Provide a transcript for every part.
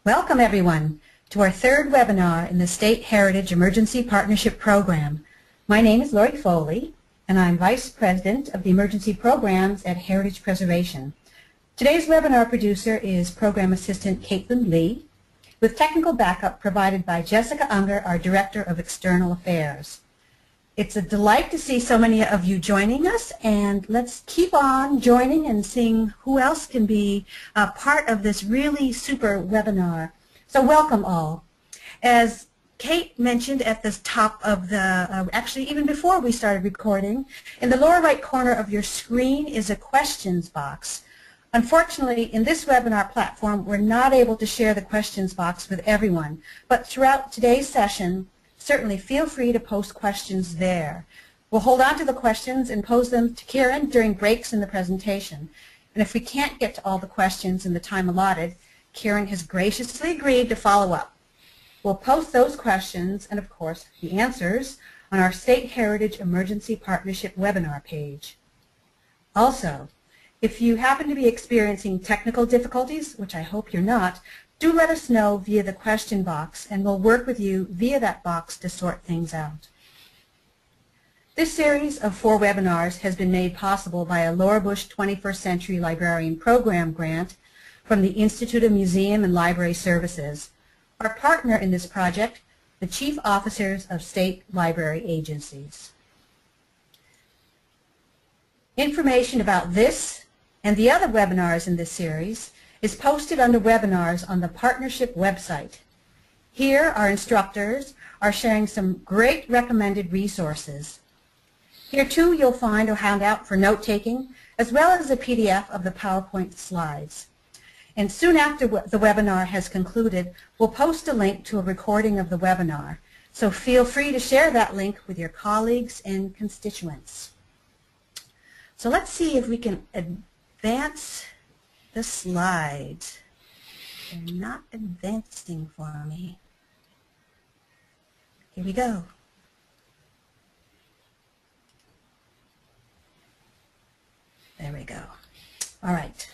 Welcome everyone to our third webinar in the State Heritage Emergency Partnership Program. My name is Lori Foley and I'm Vice President of the Emergency Programs at Heritage Preservation. Today's webinar producer is Program Assistant Caitlin Lee, with technical backup provided by Jessica Unger, our Director of External Affairs. It's a delight to see so many of you joining us, and let's keep on joining and seeing who else can be part of this really super webinar. So welcome all. As Kate mentioned at the top of the, actually even before we started recording, in the lower right corner of your screen is a questions box. Unfortunately, in this webinar platform, we're not able to share the questions box with everyone, but throughout today's session, certainly feel free to post questions there. We'll hold on to the questions and pose them to Karen during breaks in the presentation. And if we can't get to all the questions in the time allotted, Karen has graciously agreed to follow up. We'll post those questions and, of course, the answers on our State Heritage Emergency Partnership webinar page. Also, if you happen to be experiencing technical difficulties, which I hope you're not, do let us know via the question box, and we'll work with you via that box to sort things out. This series of 4 webinars has been made possible by a Laura Bush 21st Century Librarian Program grant from the Institute of Museum and Library Services. Our partner in this project, the Chief Officers of State Library Agencies. Information about this and the other webinars in this series is posted under webinars on the partnership website. Here, our instructors are sharing some great recommended resources. Here too, you'll find a handout for note-taking, as well as a PDF of the PowerPoint slides. And soon after the webinar has concluded, we'll post a link to a recording of the webinar. So feel free to share that link with your colleagues and constituents. So let's see if we can advance the slides. They're not advancing for me. Here we go. There we go. All right.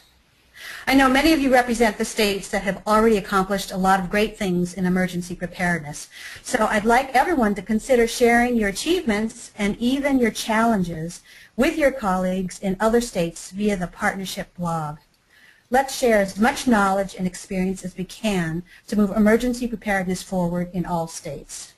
I know many of you represent the states that have already accomplished a lot of great things in emergency preparedness. So I'd like everyone to consider sharing your achievements and even your challenges with your colleagues in other states via the partnership blog. Let's share as much knowledge and experience as we can to move emergency preparedness forward in all states.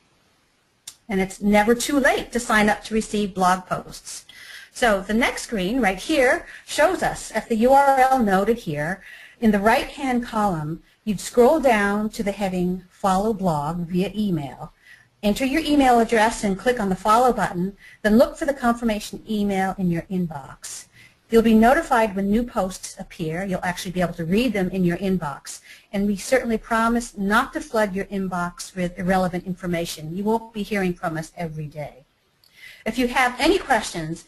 And it's never too late to sign up to receive blog posts. So the next screen right here shows us at the URL noted here. In the right-hand column, you'd scroll down to the heading Follow Blog via email. Enter your email address and click on the Follow button, then look for the confirmation email in your inbox. You'll be notified when new posts appear. You'll actually be able to read them in your inbox. And we certainly promise not to flood your inbox with irrelevant information. You won't be hearing from us every day. If you have any questions,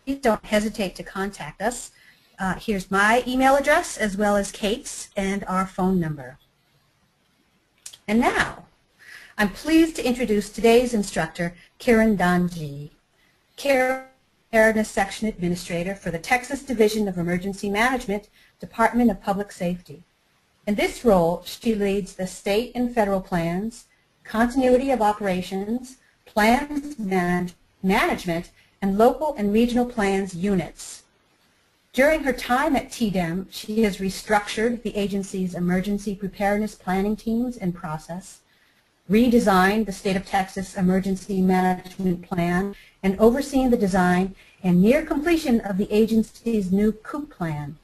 please don't hesitate to contact us. Here's my email address as well as Kate's and our phone number. And now, I'm pleased to introduce today's instructor, Karen Donji. Karen, Preparedness Section Administrator for the Texas Division of Emergency Management, Department of Public Safety. In this role, she leads the state and federal plans, continuity of operations, plans management, and local and regional plans units. During her time at TDEM, she has restructured the agency's emergency preparedness planning teams and process, redesigned the State of Texas Emergency Management Plan, and overseen the design and near completion of the agency's new COOP plan.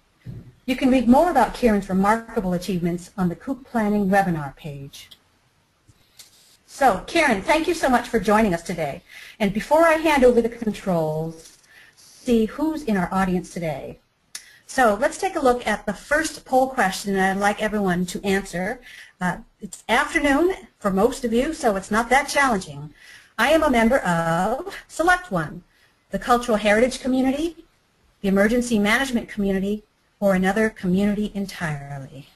You can read more about Karen's remarkable achievements on the COOP Planning webinar page. So, Karen, thank you so much for joining us today. And before I hand over the controls, see who's in our audience today. So let's take a look at the first poll question that I'd like everyone to answer. It's afternoon for most of you, so it's not that challenging. I am a member of Select One, the cultural heritage community, the emergency management community, or another community entirely.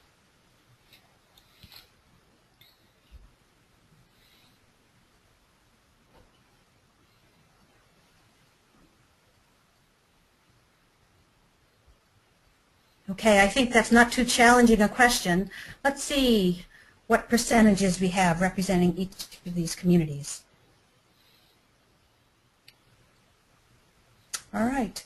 Okay, I think that's not too challenging a question. Let's see. what percentages we have representing each of these communities. All right.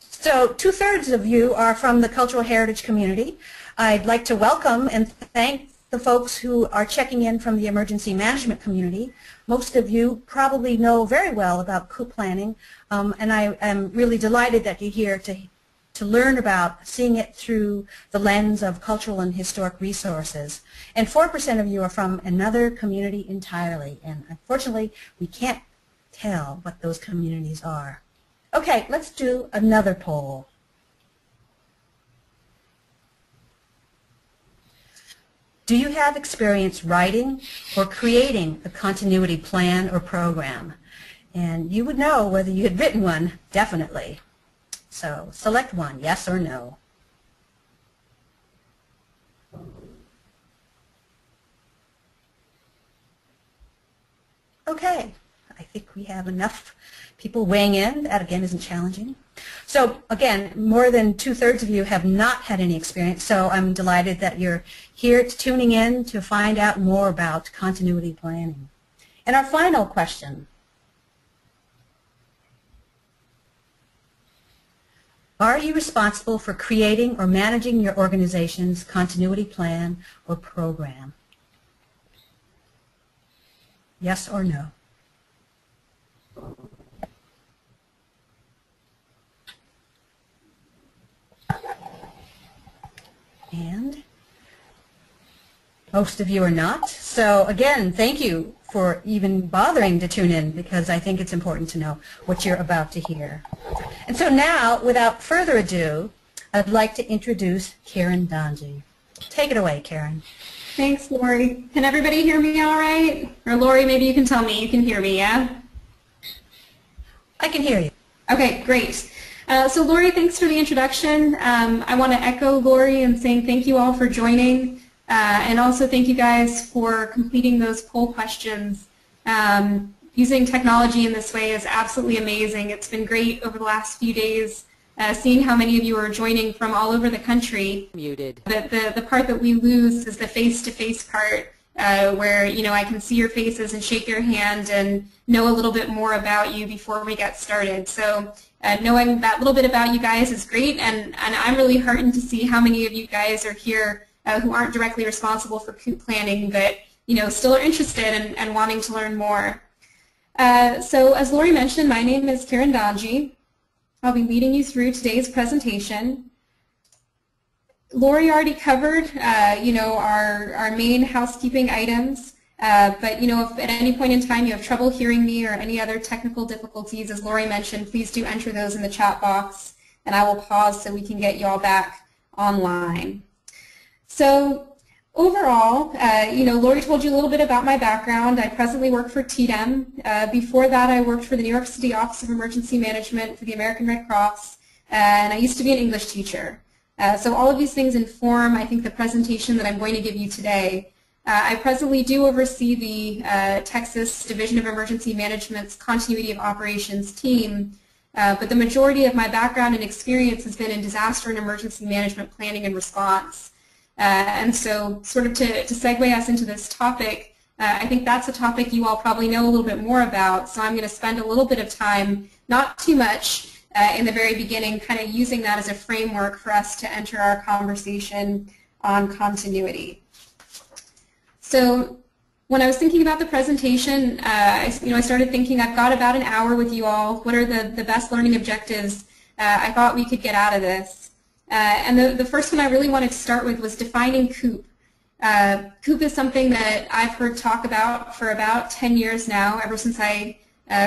So 2/3 of you are from the cultural heritage community. I'd like to welcome and thank the folks who are checking in from the emergency management community. Most of you probably know very well about COOP planning, and I am really delighted that you're here to learn about seeing it through the lens of cultural and historic resources. And 4% of you are from another community entirely, and unfortunately we can't tell what those communities are. Okay, let's do another poll. Do you have experience writing or creating a continuity plan or program? And you would know whether you had written one, definitely. So select one, yes or no. Okay, I think we have enough people weighing in. That again isn't challenging. So again, more than 2/3 of you have not had any experience, so I'm delighted that you're here tuning in to find out more about continuity planning. And our final question. Are you responsible for creating or managing your organization's continuity plan or program? Yes or no? And most of you are not. So again, thank you for even bothering to tune in, because I think it's important to know what you're about to hear. And so now, without further ado, I'd like to introduce Karen Donji. Take it away, Karen. Thanks, Lori. Can everybody hear me all right? Or Lori, maybe you can tell me you can hear me, yeah? I can hear you. Okay, great. So Lori, thanks for the introduction. I want to echo Lori in saying thank you all for joining, and also thank you guys for completing those poll questions. Using technology in this way is absolutely amazing. It's been great over the last few days, seeing how many of you are joining from all over the country. Muted. The part that we lose is the face-to-face part, where I can see your faces and shake your hand and know a little bit more about you before we get started. So knowing that little bit about you guys is great, and I'm really heartened to see how many of you guys are here who aren't directly responsible for COOP planning, but still are interested and wanting to learn more. So as Lori mentioned, my name is Karen Donji. I'll be leading you through today's presentation. Lori already covered, our main housekeeping items, but if at any point in time you have trouble hearing me or any other technical difficulties, as Lori mentioned, please do enter those in the chat box, and I will pause so we can get you all back online. So overall, Lori told you a little bit about my background. I presently work for TDEM. Before that, I worked for the New York City Office of Emergency Management for the American Red Cross, and I used to be an English teacher. So all of these things inform, I think, the presentation that I'm going to give you today. I presently do oversee the Texas Division of Emergency Management's Continuity of Operations team, but the majority of my background and experience has been in disaster and emergency management planning and response. And so sort of to segue us into this topic, I think that's a topic you all probably know a little bit more about, so I'm going to spend a little bit of time, not too much, in the very beginning, kind of using that as a framework for us to enter our conversation on continuity. So when I was thinking about the presentation, I started thinking I've got about an hour with you all. What are the best learning objectives I thought we could get out of this? And the first one I really wanted to start with was defining COOP. COOP is something that I've heard talk about for about 10 years now, ever since I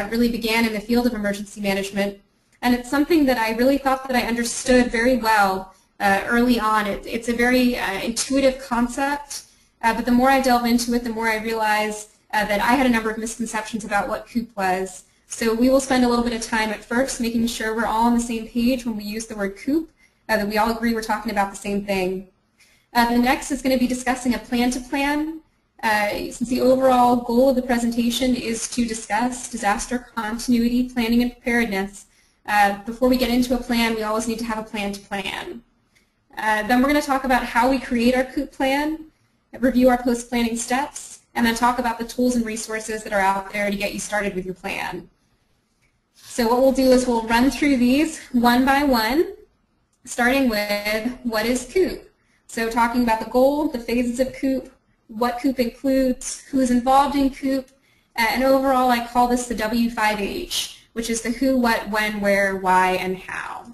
really began in the field of emergency management. And it's something that I really thought that I understood very well early on. It's a very intuitive concept, but the more I delve into it, the more I realize that I had a number of misconceptions about what COOP was. So we will spend a little bit of time at first making sure we're all on the same page when we use the word COOP, that we all agree we're talking about the same thing. The next is going to be discussing a plan to plan. Since the overall goal of the presentation is to discuss disaster continuity, planning, and preparedness, before we get into a plan, we always need to have a plan to plan. Then we're going to talk about how we create our COOP plan. review our post-planning steps, and then talk about the tools and resources that are out there to get you started with your plan. So what we'll do is we'll run through these one by one, starting with what is COOP. So talking about the goal, the phases of COOP, what COOP includes, who is involved in COOP, and overall I call this the W5H, which is the who, what, when, where, why, and how.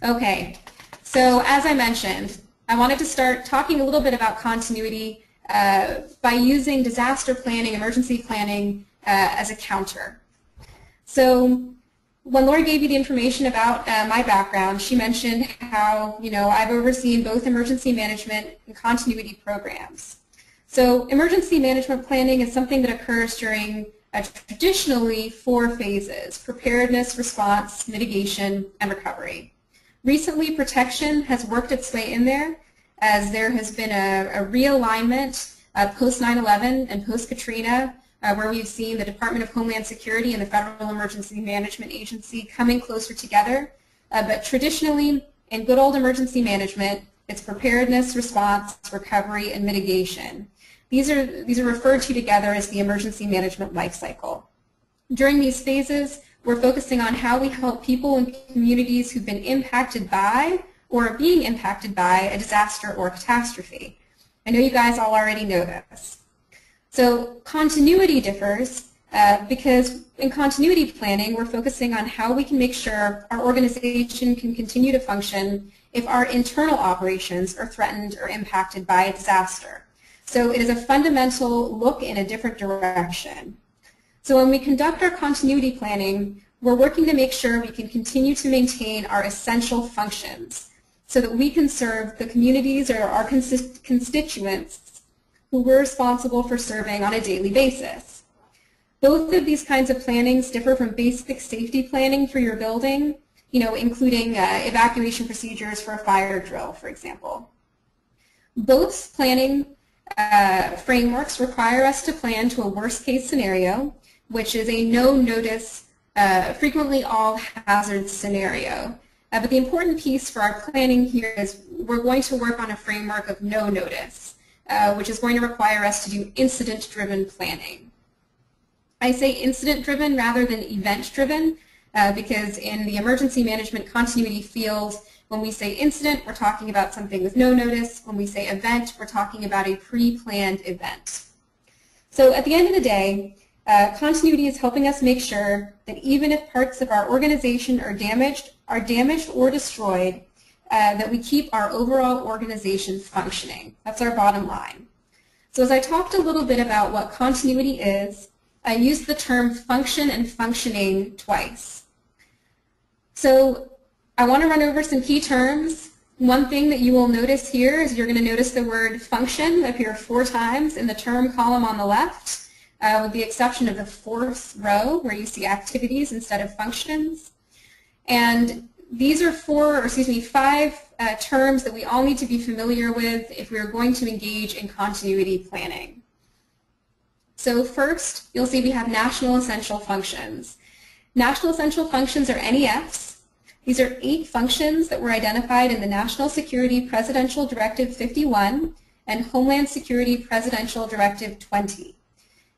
Okay, so as I mentioned, I wanted to start talking a little bit about continuity by using disaster planning, emergency planning as a counter. So when Lori gave you the information about my background, she mentioned how, I've overseen both emergency management and continuity programs. So emergency management planning is something that occurs during traditionally 4 phases: preparedness, response, mitigation, and recovery. Recently, protection has worked its way in there as there has been a realignment post 9/11 and post Katrina, where we've seen the Department of Homeland Security and the Federal Emergency Management Agency coming closer together. But traditionally, in good old emergency management, it's preparedness, response, recovery, and mitigation. These are referred to together as the emergency management life cycle. During these phases, we're focusing on how we help people and communities who've been impacted by or are being impacted by a disaster or catastrophe. I know you guys all already know this. So continuity differs because in continuity planning, we're focusing on how we can make sure our organization can continue to function if our internal operations are threatened or impacted by a disaster. So it is a fundamental look in a different direction. So when we conduct our continuity planning, we're working to make sure we can continue to maintain our essential functions so that we can serve the communities or our constituents who we're responsible for serving on a daily basis. Both of these kinds of plannings differ from basic safety planning for your building, including evacuation procedures for a fire drill, for example. Both planning frameworks require us to plan to a worst-case scenario, which is a no-notice, frequently all-hazard scenario. But the important piece for our planning here is we're going to work on a framework of no notice, which is going to require us to do incident-driven planning. I say incident-driven rather than event-driven because in the emergency management continuity field, when we say incident, we're talking about something with no notice. When we say event, we're talking about a pre-planned event. So at the end of the day, continuity is helping us make sure that even if parts of our organization are damaged or destroyed, that we keep our overall organization functioning. That's our bottom line. So as I talked a little bit about what continuity is, I used the term function and functioning twice. So I want to run over some key terms. One thing that you will notice here is you're going to notice the word function appear 4 times in the term column on the left, with the exception of the 4th row where you see activities instead of functions. And these are 5 terms that we all need to be familiar with if we're going to engage in continuity planning. So first, you'll see we have National Essential Functions. National Essential Functions are NEFs. These are 8 functions that were identified in the National Security Presidential Directive 51 and Homeland Security Presidential Directive 20.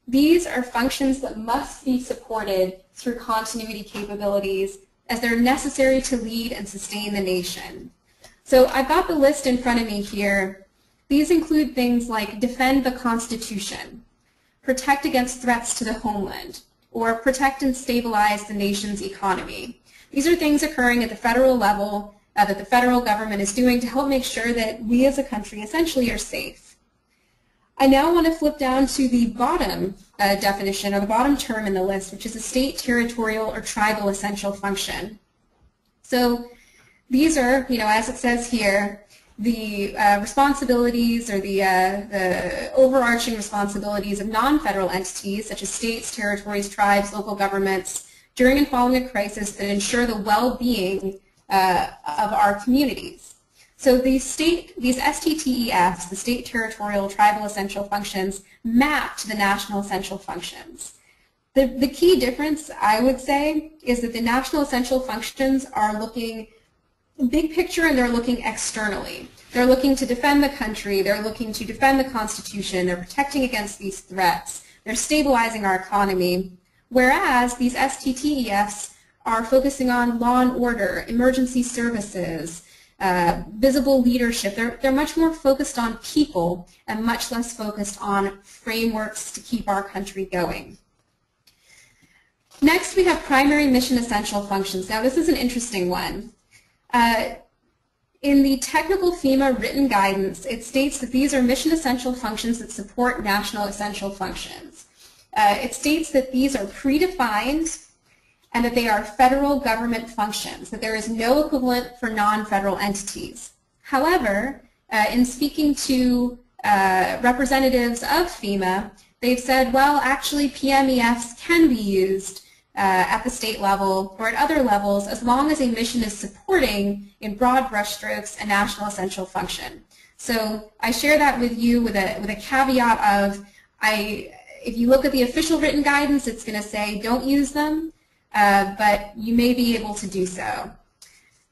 These are functions that must be supported through continuity capabilities as they're necessary to lead and sustain the nation. So I've got the list in front of me here. These include things like defend the Constitution, protect against threats to the homeland, or protect and stabilize the nation's economy. These are things occurring at the federal level that the federal government is doing to help make sure that we as a country essentially are safe. I now want to flip down to the bottom definition, or the bottom term in the list, which is a state, territorial, or tribal essential function. So these are, as it says here, the responsibilities or the overarching responsibilities of non-federal entities such as states, territories, tribes, local governments during and following a crisis that ensure the well-being of our communities. So these STTEFs, the state, territorial, tribal essential functions, map to the national essential functions. The key difference, I would say, is that the national essential functions are looking big picture and they're looking externally. They're looking to defend the country. They're looking to defend the Constitution. They're protecting against these threats. They're stabilizing our economy. Whereas these STTEFs are focusing on law and order, emergency services, visible leadership. They're much more focused on people and much less focused on frameworks to keep our country going. Next, we have primary mission essential functions. Now, this is an interesting one. In the technical FEMA written guidance, it states that these are mission essential functions that support national essential functions. It states that these are predefined and that they are federal government functions, that there is no equivalent for non-federal entities. However, in speaking to representatives of FEMA, they've said, well, actually PMEFs can be used at the state level or at other levels as long as a mission is supporting, in broad brushstrokes, a national essential function. So I share that with you with a caveat of, if you look at the official written guidance, it's going to say don't use them, but you may be able to do so.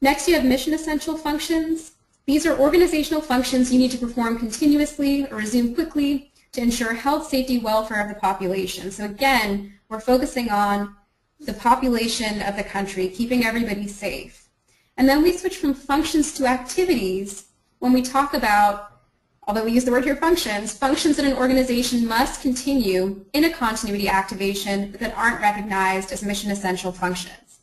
Next, you have mission essential functions. These are organizational functions you need to perform continuously or resume quickly to ensure health, safety, welfare of the population. So again, we're focusing on the population of the country, keeping everybody safe. And then we switch from functions to activities when we talk about, although we use the word here functions that an organization must continue in a continuity activation that aren't recognized as mission essential functions.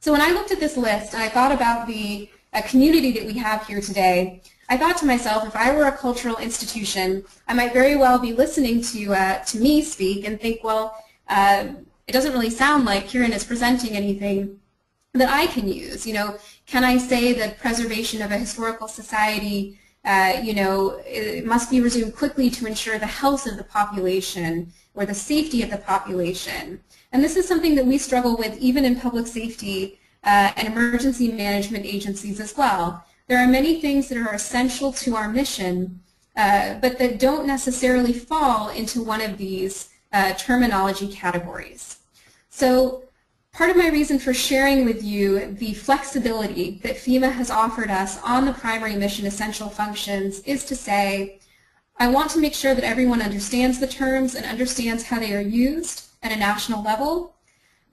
So when I looked at this list and I thought about the community that we have here today, I thought to myself, if I were a cultural institution, I might very well be listening to me speak and think, well, it doesn't really sound like Kieran is presenting anything that I can use. Can I say that preservation of a historical society, it must be resumed quickly to ensure the health of the population or the safety of the population? And this is something that we struggle with even in public safety and emergency management agencies as well. There are many things that are essential to our mission, but that don't necessarily fall into one of these terminology categories. So part of my reason for sharing with you the flexibility that FEMA has offered us on the primary mission essential functions is to say, I want to make sure that everyone understands the terms and understands how they are used at a national level,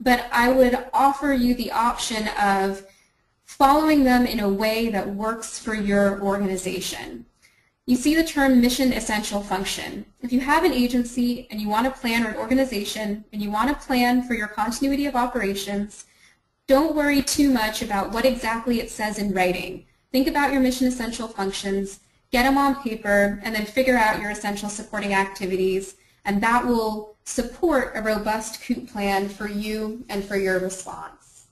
but I would offer you the option of following them in a way that works for your organization. You see the term mission essential function. If you have an agency and you want to plan, or an organization, and you want to plan for your continuity of operations, don't worry too much about what exactly it says in writing. Think about your mission essential functions, get them on paper, and then figure out your essential supporting activities, and that will support a robust COOP plan for you and for your response.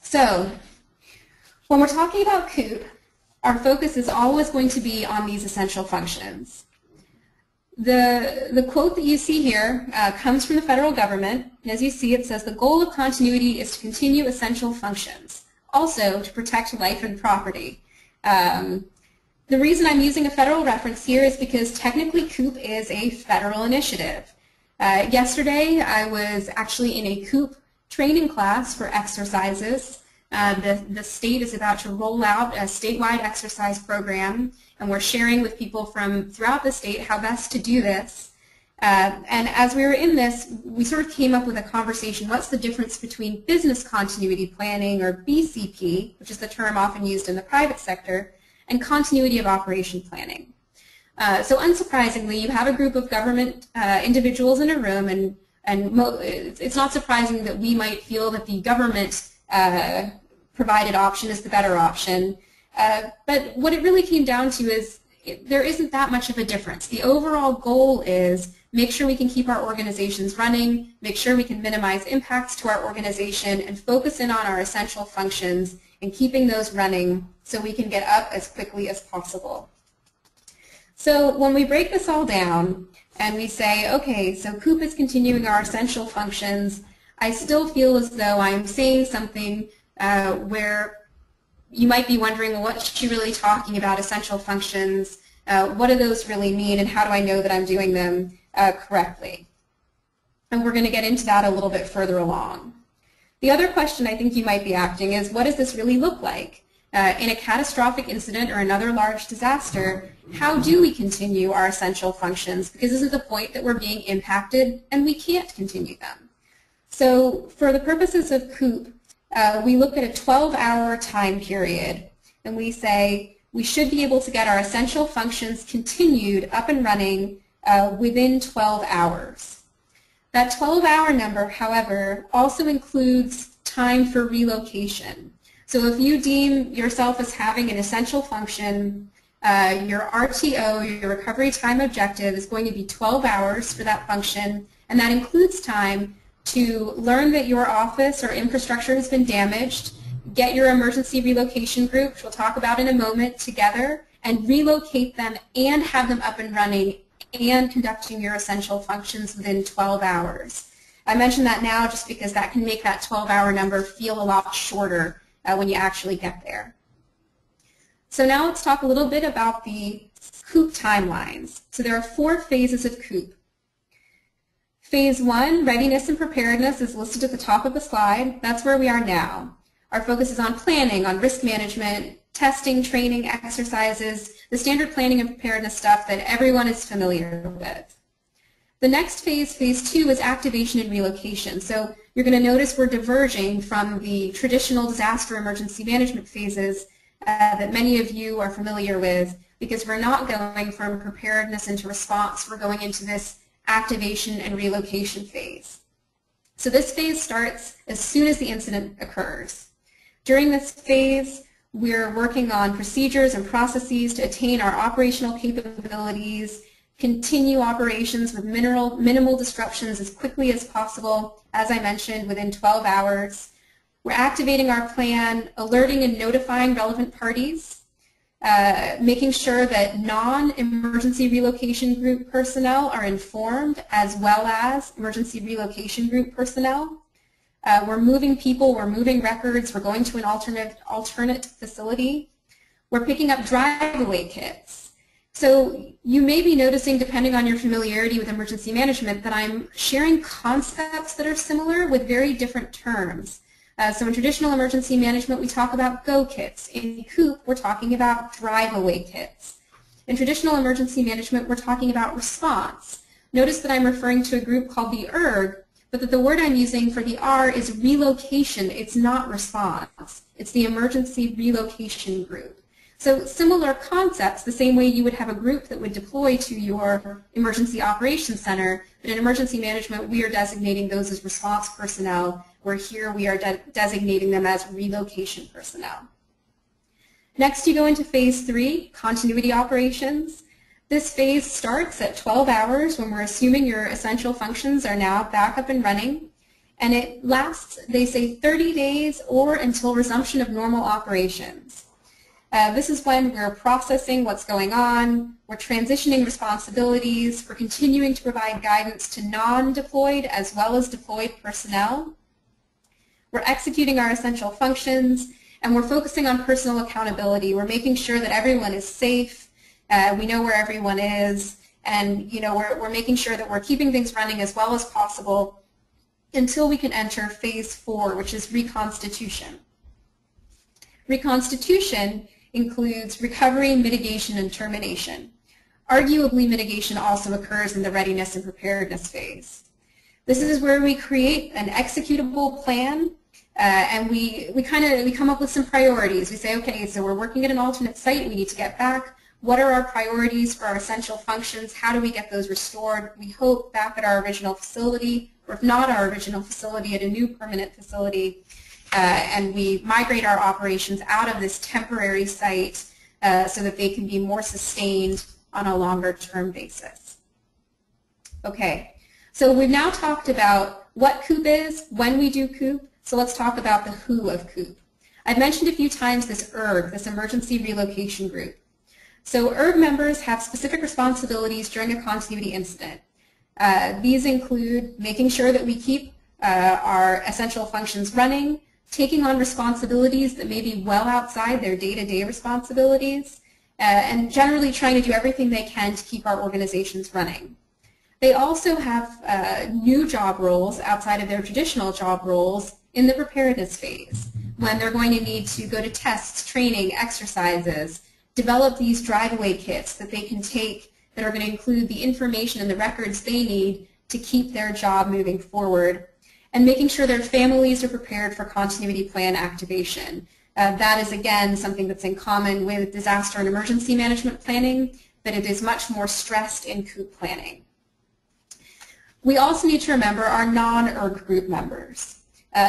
So, when we're talking about COOP, our focus is always going to be on these essential functions. The quote that you see here comes from the federal government. And as you see, it says, the goal of continuity is to continue essential functions, also to protect life and property. The reason I'm using a federal reference here is because technically COOP is a federal initiative. Yesterday, I was actually in a COOP training class for exercises. The state is about to roll out a statewide exercise program, and we're sharing with people from throughout the state how best to do this. And as we were in this, we sort of came up with a conversation, what's the difference between business continuity planning, or BCP, which is the term often used in the private sector, and continuity of operation planning. So unsurprisingly, you have a group of government individuals in a room, and it's not surprising that we might feel that the government provided option is the better option. But what it really came down to is there isn't that much of a difference. The overall goal is make sure we can keep our organizations running, make sure we can minimize impacts to our organization, and focus in on our essential functions and keeping those running so we can get up as quickly as possible. So when we break this all down and we say, okay, so COOP is continuing our essential functions, I still feel as though I'm saying something where you might be wondering, well, what's she really talking about, essential functions? What do those really mean, and how do I know that I'm doing them correctly? And we're going to get into that a little bit further along. The other question I think you might be asking is, what does this really look like? in a catastrophic incident or another large disaster, how do we continue our essential functions? Because this is the point that we're being impacted and we can't continue them. So for the purposes of COOP, we look at a 12-hour time period and we say we should be able to get our essential functions continued up and running within 12 hours. That 12-hour number, however, also includes time for relocation. So if you deem yourself as having an essential function, your RTO, your recovery time objective, is going to be 12 hours for that function, and that includes time to learn that your office or infrastructure has been damaged, get your emergency relocation group, which we'll talk about in a moment, together, and relocate them and have them up and running and conducting your essential functions within 12 hours. I mention that now just because that can make that 12-hour number feel a lot shorter when you actually get there. So now let's talk a little bit about the COOP timelines. So there are 4 phases of COOP. Phase 1, readiness and preparedness, is listed at the top of the slide. That's where we are now. Our focus is on planning, on risk management, testing, training, exercises, the standard planning and preparedness stuff that everyone is familiar with. The next phase, phase 2, is activation and relocation. So you're going to notice we're diverging from the traditional disaster emergency management phases that many of you are familiar with, because we're not going from preparedness into response. We're going into this activation and relocation phase. So this phase starts as soon as the incident occurs. During this phase, we're working on procedures and processes to attain our operational capabilities, continue operations with minimal disruptions as quickly as possible, as I mentioned, within 12 hours. We're activating our plan, alerting and notifying relevant parties, making sure that non-emergency relocation group personnel are informed, as well as emergency relocation group personnel. We're moving people, we're moving records, we're going to an alternate facility. We're picking up drive-away kits. So you may be noticing, depending on your familiarity with emergency management, that I'm sharing concepts that are similar with very different terms. So in traditional emergency management, we talk about go kits. In COOP, we're talking about drive-away kits. In traditional emergency management, we're talking about response. Notice that I'm referring to a group called the ERG, but that the word I'm using for the R is relocation. It's not response. It's the emergency relocation group. So similar concepts, the same way you would have a group that would deploy to your emergency operations center, but in emergency management, we are designating those as response personnel, where here we are designating them as relocation personnel. Next, you go into phase 3, continuity operations. This phase starts at 12 hours when we're assuming your essential functions are now back up and running, and it lasts, they say, 30 days or until resumption of normal operations. This is when we're processing what's going on, we're transitioning responsibilities, we're continuing to provide guidance to non-deployed as well as deployed personnel. We're executing our essential functions, and we're focusing on personal accountability. We're making sure that everyone is safe, we know where everyone is, and we're making sure that we're keeping things running as well as possible until we can enter phase 4, which is reconstitution. Reconstitution includes recovery, mitigation, and termination. Arguably, mitigation also occurs in the readiness and preparedness phase. This is where we create an executable plan, and we come up with some priorities. We say, okay, so we're working at an alternate site, we need to get back. What are our priorities for our essential functions? How do we get those restored? We hope back at our original facility, or if not our original facility, at a new permanent facility. And we migrate our operations out of this temporary site so that they can be more sustained on a longer-term basis. Okay, so we've now talked about what COOP is, when we do COOP, so let's talk about the who of COOP. I've mentioned a few times this ERG, this Emergency Relocation Group. So ERG members have specific responsibilities during a continuity incident. These include making sure that we keep our essential functions running, taking on responsibilities that may be well outside their day-to-day responsibilities, and generally trying to do everything they can to keep our organizations running. They also have new job roles outside of their traditional job roles in the preparedness phase. when they're going to need to go to tests, training, exercises, develop these drive-away kits that they can take that are going to include the information and the records they need to keep their job moving forward, and making sure their families are prepared for continuity plan activation. That is, again, something that's in common with disaster and emergency management planning, but it is much more stressed in COOP planning. We also need to remember our non-ERG group members.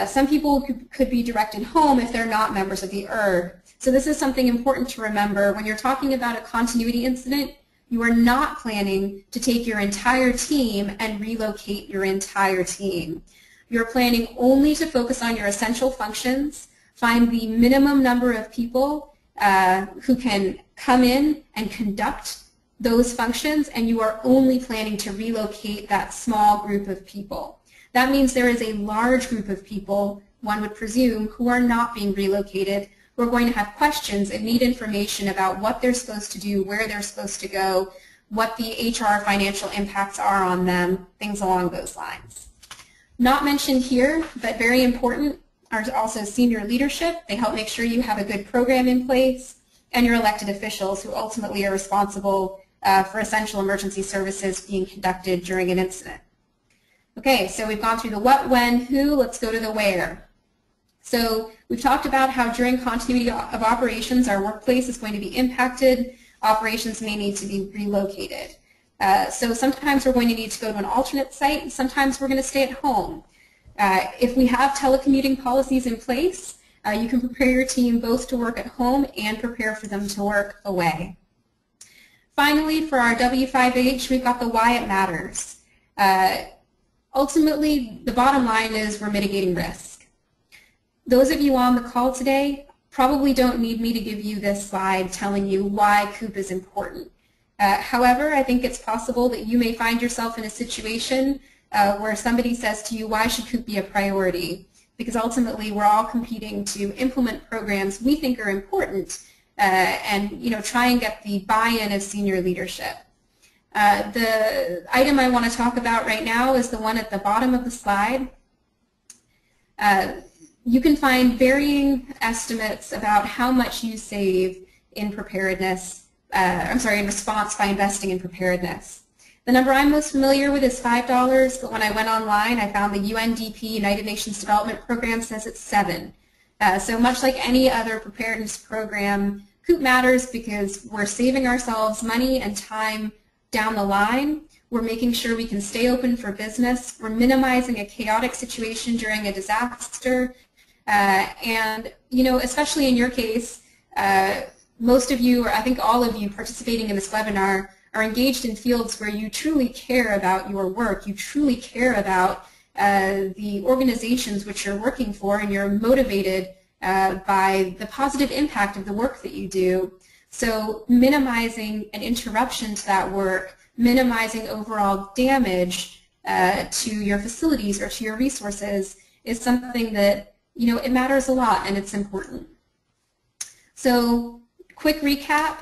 Some people could be directed home if they're not members of the ERG. So this is something important to remember. When you're talking about a continuity incident, you are not planning to take your entire team and relocate your entire team. You're planning only to focus on your essential functions, find the minimum number of people who can come in and conduct those functions, and you are only planning to relocate that small group of people. That means there is a large group of people, one would presume, who are not being relocated, who are going to have questions and need information about what they're supposed to do, where they're supposed to go, what the HR financial impacts are on them, things along those lines. Not mentioned here, but very important, are also senior leadership. They help make sure you have a good program in place, and your elected officials who ultimately are responsible for essential emergency services being conducted during an incident. Okay, so we've gone through the what, when, who, let's go to the where. So we've talked about how during continuity of operations our workplace is going to be impacted, operations may need to be relocated. So sometimes we're going to need to go to an alternate site, and sometimes we're going to stay at home. If we have telecommuting policies in place, you can prepare your team both to work at home and prepare for them to work away. Finally, for our W5H, we've got the why it matters. Ultimately, the bottom line is we're mitigating risk. Those of you on the call today probably don't need me to give you this slide telling you why COOP is important. However, I think it's possible that you may find yourself in a situation where somebody says to you, why should COOP be a priority? Because ultimately we're all competing to implement programs we think are important and try and get the buy-in of senior leadership. The item I want to talk about right now is the one at the bottom of the slide. You can find varying estimates about how much you save in preparedness, in response by investing in preparedness. The number I'm most familiar with is $5, but when I went online, I found the UNDP, United Nations Development Program, says it's $7. So much like any other preparedness program, COOP matters because we're saving ourselves money and time down the line. We're making sure we can stay open for business. We're minimizing a chaotic situation during a disaster. And, especially in your case, most of you, or I think all of you participating in this webinar, are engaged in fields where you truly care about your work, you truly care about the organizations which you're working for, and you're motivated by the positive impact of the work that you do. So minimizing an interruption to that work, minimizing overall damage to your facilities or to your resources is something that, it matters a lot and it's important. So quick recap.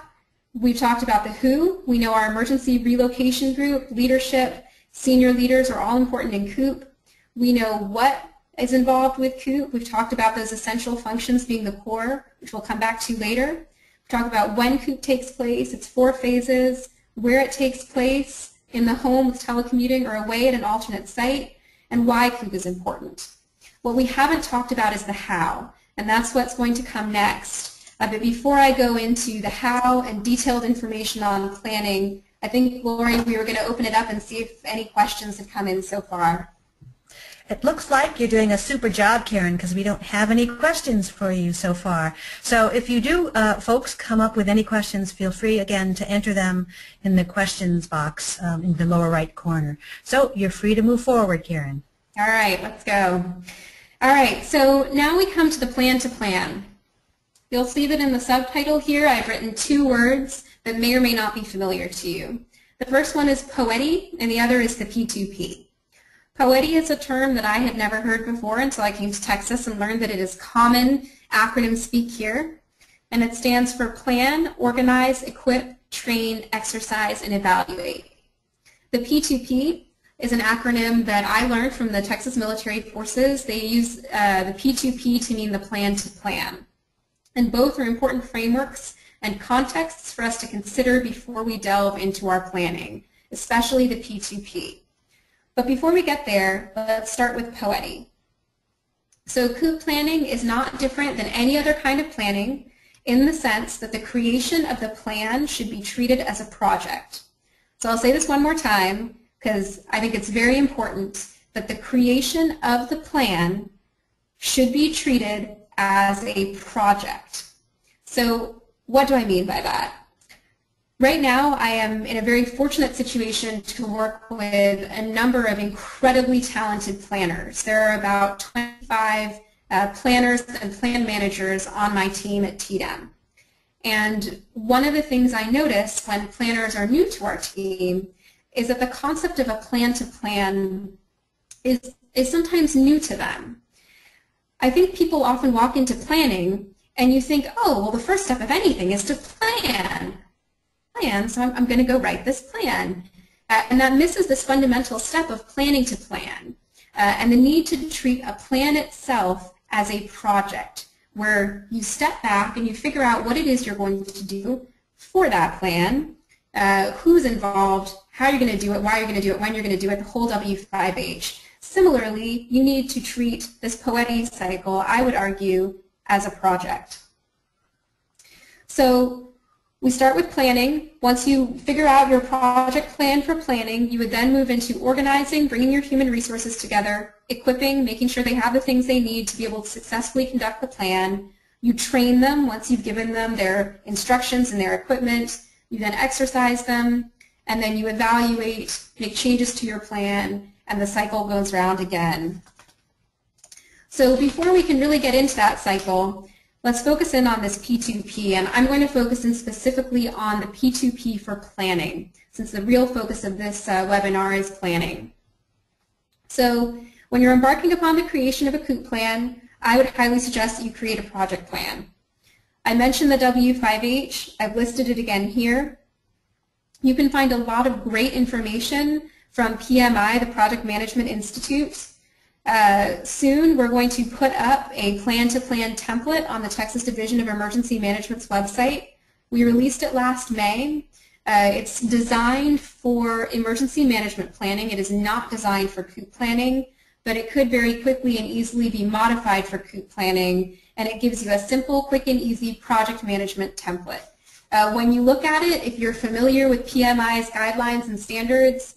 We've talked about the who. We know our emergency relocation group, leadership, senior leaders are all important in COOP. We know what is involved with COOP. We've talked about those essential functions being the core, which we'll come back to later. We've talked about when COOP takes place, its 4 phases, where it takes place, in the home with telecommuting or away at an alternate site, and why COOP is important. What we haven't talked about is the how, and that's what's going to come next. But before I go into the how and detailed information on planning, I think, Lori, we were going to open it up and see if any questions have come in so far. It looks like you're doing a super job, Karen, because we don't have any questions for you so far. So if you do, folks, come up with any questions, feel free, again, to enter them in the questions box in the lower right corner. So you're free to move forward, Karen. All right, let's go. All right, so now we come to the plan to plan. You'll see that in the subtitle here I've written 2 words that may or may not be familiar to you. The first one is POETI and the other is the P2P. POETI is a term that I had never heard before until I came to Texas and learned that it is common acronym speak here, and it stands for Plan, Organize, Equip, Train, Exercise, and Evaluate. The P2P is an acronym that I learned from the Texas Military Forces. They use the P2P to mean the plan to plan. And both are important frameworks and contexts for us to consider before we delve into our planning, especially the P2P. But before we get there, let's start with POETI. So COOP planning is not different than any other kind of planning in the sense that the creation of the plan should be treated as a project. So I'll say this one more time because I think it's very important that the creation of the plan should be treated as a project. So what do I mean by that? Right now, I am in a very fortunate situation to work with a number of incredibly talented planners. There are about 25 planners and plan managers on my team at TDEM. And one of the things I notice when planners are new to our team is that the concept of a plan to plan is sometimes new to them. I think people often walk into planning and you think, oh, well, the first step of anything is to plan. So I'm going to go write this plan. And that misses this fundamental step of planning to plan and the need to treat a plan itself as a project where you step back and you figure out what it is you're going to do for that plan, who's involved, how you're going to do it, why you're going to do it, when you're going to do it, the whole W5H. Similarly, you need to treat this POETI cycle, I would argue, as a project. So we start with planning. Once you figure out your project plan for planning, you would then move into organizing, bringing your human resources together, equipping, making sure they have the things they need to be able to successfully conduct the plan. You train them once you've given them their instructions and their equipment. You then exercise them, and then you evaluate, make changes to your plan, and the cycle goes round again. So before we can really get into that cycle, let's focus in on this P2P, and I'm going to focus in specifically on the P2P for planning, since the real focus of this webinar is planning. So when you're embarking upon the creation of a COOP plan, I would highly suggest that you create a project plan. I mentioned the W5H. I've listed it again here. You can find a lot of great information from PMI, the Project Management Institute. Soon we're going to put up a plan-to-plan template on the Texas Division of Emergency Management's website. We released it last May. It's designed for emergency management planning. It is not designed for COOP planning, but it could very quickly and easily be modified for COOP planning, and it gives you a simple, quick, and easy project management template. When you look at it, if you're familiar with PMI's guidelines and standards,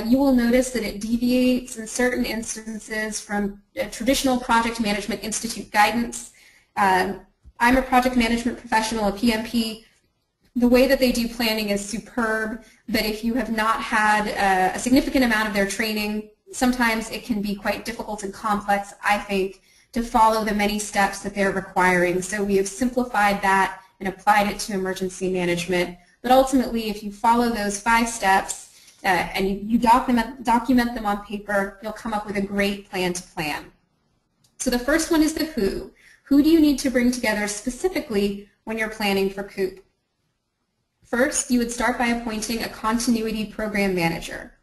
you will notice that it deviates in certain instances from traditional Project Management Institute guidance. I'm a project management professional, a PMP. The way that they do planning is superb, but if you have not had a significant amount of their training, sometimes it can be quite difficult and complex, I think, to follow the many steps that they're requiring. So we have simplified that and applied it to emergency management. But ultimately, if you follow those 5 steps, and you document them on paper, you'll come up with a great plan to plan. So the first one is the who. Who do you need to bring together specifically when you're planning for COOP? First, you would start by appointing a continuity program manager.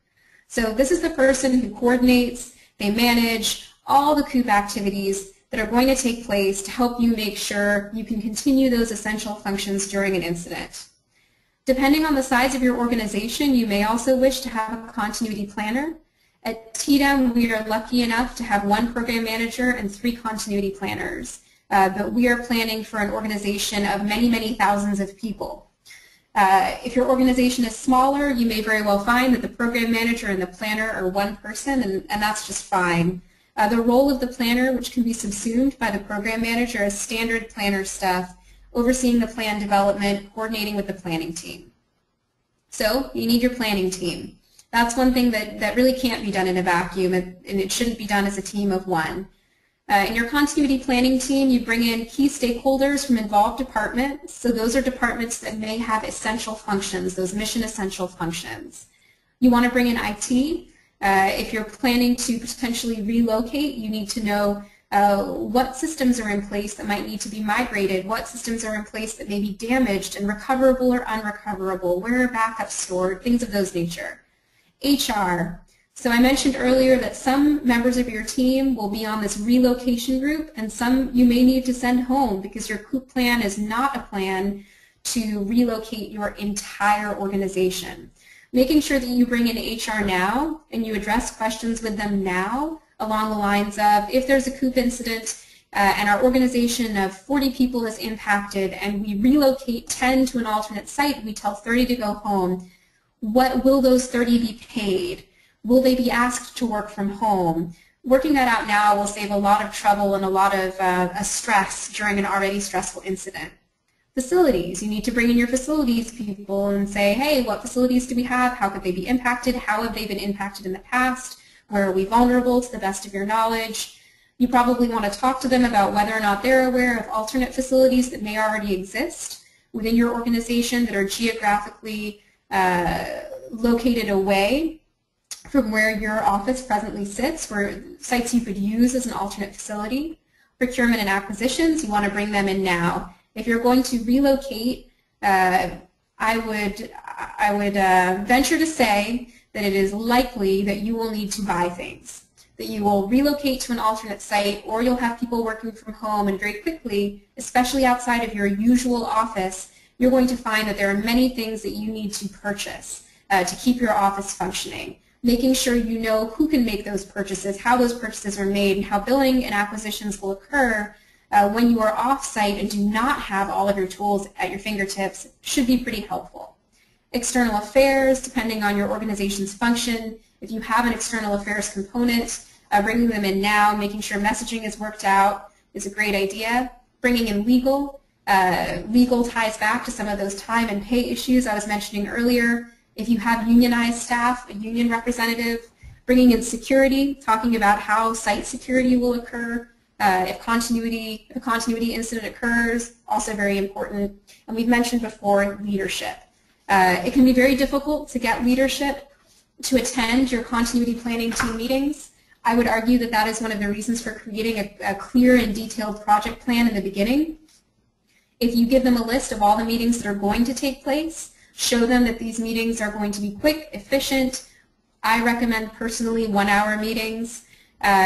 So this is the person who coordinates, they manage all the COOP activities that are going to take place to help you make sure you can continue those essential functions during an incident. Depending on the size of your organization, you may also wish to have a continuity planner. At TDEM, we are lucky enough to have 1 program manager and 3 continuity planners, but we are planning for an organization of many, many thousands of people. If your organization is smaller, you may very well find that the program manager and the planner are 1 person, and that's just fine. The role of the planner, which can be subsumed by the program manager, is standard planner stuff, overseeing the plan development, coordinating with the planning team. So you need your planning team. That's one thing that really can't be done in a vacuum, and it shouldn't be done as a team of 1. In your continuity planning team, you bring in key stakeholders from involved departments. So those are departments that may have essential functions, those mission essential functions. You want to bring in IT. If you're planning to potentially relocate, you need to know what systems are in place that might need to be migrated, what systems are in place that may be damaged and recoverable or unrecoverable, where are backups stored, things of those nature. HR. So I mentioned earlier that some members of your team will be on this relocation group, and some you may need to send home because your COOP plan is not a plan to relocate your entire organization. Making sure that you bring in HR now and you address questions with them now along the lines of, if there's a COOP incident and our organization of 40 people is impacted and we relocate 10 to an alternate site, we tell 30 to go home, what will those 30 be paid? Will they be asked to work from home? Working that out now will save a lot of trouble and a lot of stress during an already stressful incident. Facilities. You need to bring in your facilities people and say, hey, what facilities do we have? How could they be impacted? How have they been impacted in the past? Where are we vulnerable to the best of your knowledge? You probably want to talk to them about whether or not they're aware of alternate facilities that may already exist within your organization that are geographically located away from where your office presently sits, where sites you could use as an alternate facility. Procurement and acquisitions, you want to bring them in now. If you're going to relocate, I would venture to say that it is likely that you will need to buy things, that you will relocate to an alternate site, or you'll have people working from home, and very quickly, especially outside of your usual office, you're going to find that there are many things that you need to purchase to keep your office functioning. Making sure you know who can make those purchases, how those purchases are made, and how billing and acquisitions will occur when you are off-site and do not have all of your tools at your fingertips should be pretty helpful. External affairs, depending on your organization's function, if you have an external affairs component, bringing them in now, making sure messaging is worked out is a great idea. Bringing in legal. Legal ties back to some of those time and pay issues I was mentioning earlier. If you have unionized staff, a union representative. Bringing in security, talking about how site security will occur. If a continuity incident occurs, also very important. And we've mentioned before leadership. It can be very difficult to get leadership to attend your continuity planning team meetings. I would argue that that is one of the reasons for creating a clear and detailed project plan in the beginning. If you give them a list of all the meetings that are going to take place, show them that these meetings are going to be quick, efficient. I recommend personally 1-hour meetings.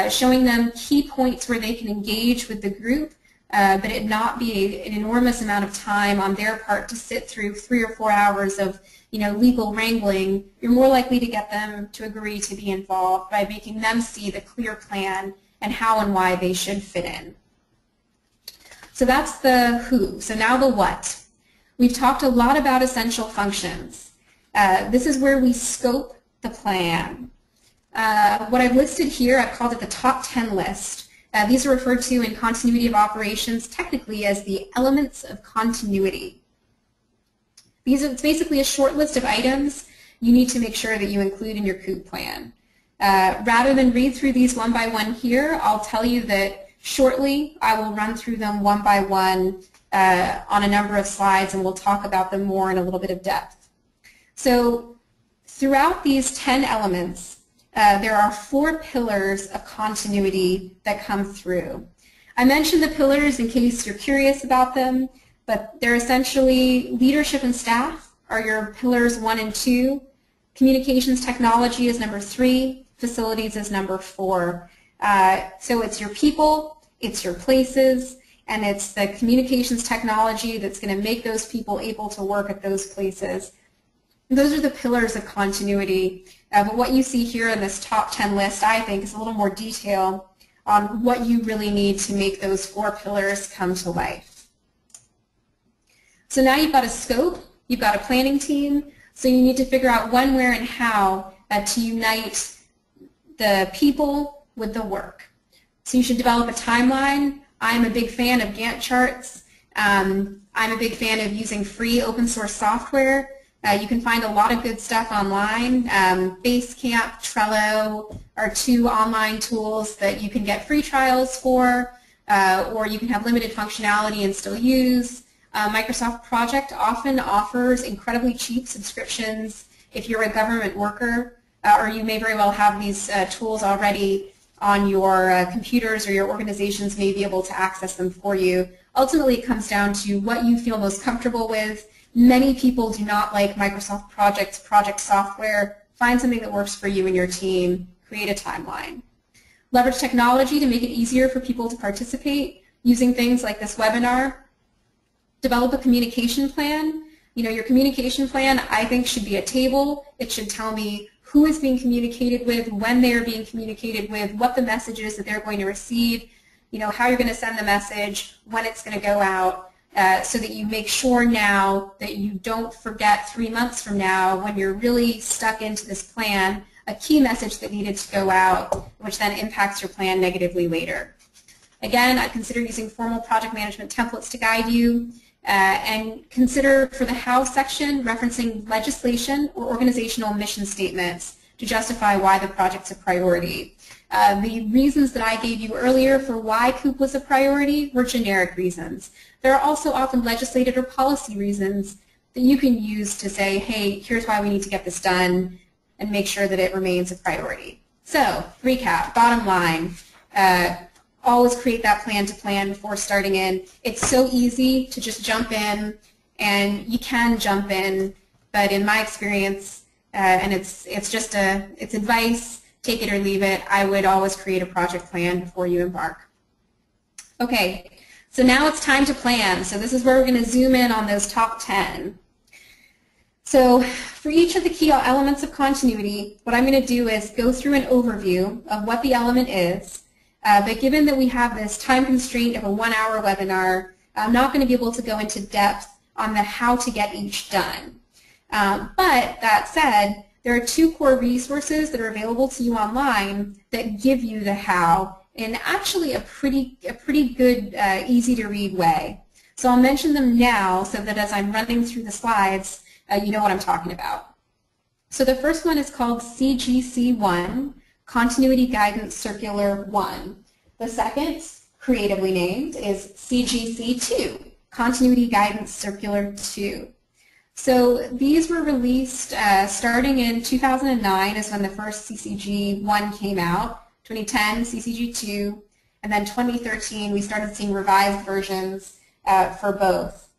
Showing them key points where they can engage with the group, but it not be an enormous amount of time on their part to sit through 3 or 4 hours of legal wrangling. You're more likely to get them to agree to be involved by making them see the clear plan and how and why they should fit in. So that's the who. So now the what. We've talked a lot about essential functions. This is where we scope the plan. What I've listed here, I've called it the top 10 list. These are referred to in continuity of operations technically as the elements of continuity. It's basically a short list of items you need to make sure that you include in your COOP plan. Rather than read through these one by one here, I'll tell you that shortly I will run through them one by one on a number of slides, and we'll talk about them more in a little bit of depth. So throughout these 10 elements, there are 4 pillars of continuity that come through. I mentioned the pillars in case you're curious about them, but they're essentially leadership and staff are your pillars 1 and 2. Communications technology is number 3. Facilities is number 4. So it's your people, it's your places, and it's the communications technology that's going to make those people able to work at those places. Those are the pillars of continuity. But what you see here in this top 10 list, I think, is a little more detail on what you really need to make those 4 pillars come to life. So now you've got a scope, you've got a planning team, so you need to figure out when, where, and how to unite the people with the work. So you should develop a timeline. I'm a big fan of Gantt charts. I'm a big fan of using free open source software. You can find a lot of good stuff online. Basecamp, Trello are 2 online tools that you can get free trials for, or you can have limited functionality and still use. Microsoft Project often offers incredibly cheap subscriptions if you're a government worker, or you may very well have these tools already on your computers, or your organizations may be able to access them for you. Ultimately, it comes down to what you feel most comfortable with. Many people do not like Microsoft Project software find something that works for you and your team, create a timeline. Leverage technology to make it easier for people to participate using things like this webinar. Develop a communication plan. You know, your communication plan, I think, should be a table. It should tell me who is being communicated with, when they are being communicated with, what the message is that they're going to receive, you know, how you're going to send the message, when it's going to go out, so that you make sure now that you don't forget 3 months from now when you're really stuck into this plan, a key message that needed to go out, which then impacts your plan negatively later. Again, I consider using formal project management templates to guide you. And consider for the how section referencing legislation or organizational mission statements to justify why the project's a priority. The reasons that I gave you earlier for why COOP was a priority were generic reasons. There are also often legislative or policy reasons that you can use to say, hey, here's why we need to get this done and make sure that it remains a priority. So, recap, bottom line. Always create that plan to plan before starting in. It's so easy to just jump in, and you can jump in, but in my experience, and it's advice, take it or leave it, I would always create a project plan before you embark. Okay, so now it's time to plan. So this is where we're going to zoom in on those top 10. So for each of the key elements of continuity, what I'm going to do is go through an overview of what the element is. But given that we have this time constraint of a 1-hour webinar, I'm not going to be able to go into depth on the how to get each done. But that said, there are 2 core resources that are available to you online that give you the how in actually a pretty good, easy to read way. So I'll mention them now so that as I'm running through the slides, you know what I'm talking about. So the first one is called CGC1. Continuity Guidance Circular 1. The second, creatively named, is CGC2, Continuity Guidance Circular 2. So these were released starting in 2009 is when the first CCG1 came out, 2010 CCG2, and then 2013 we started seeing revised versions for both.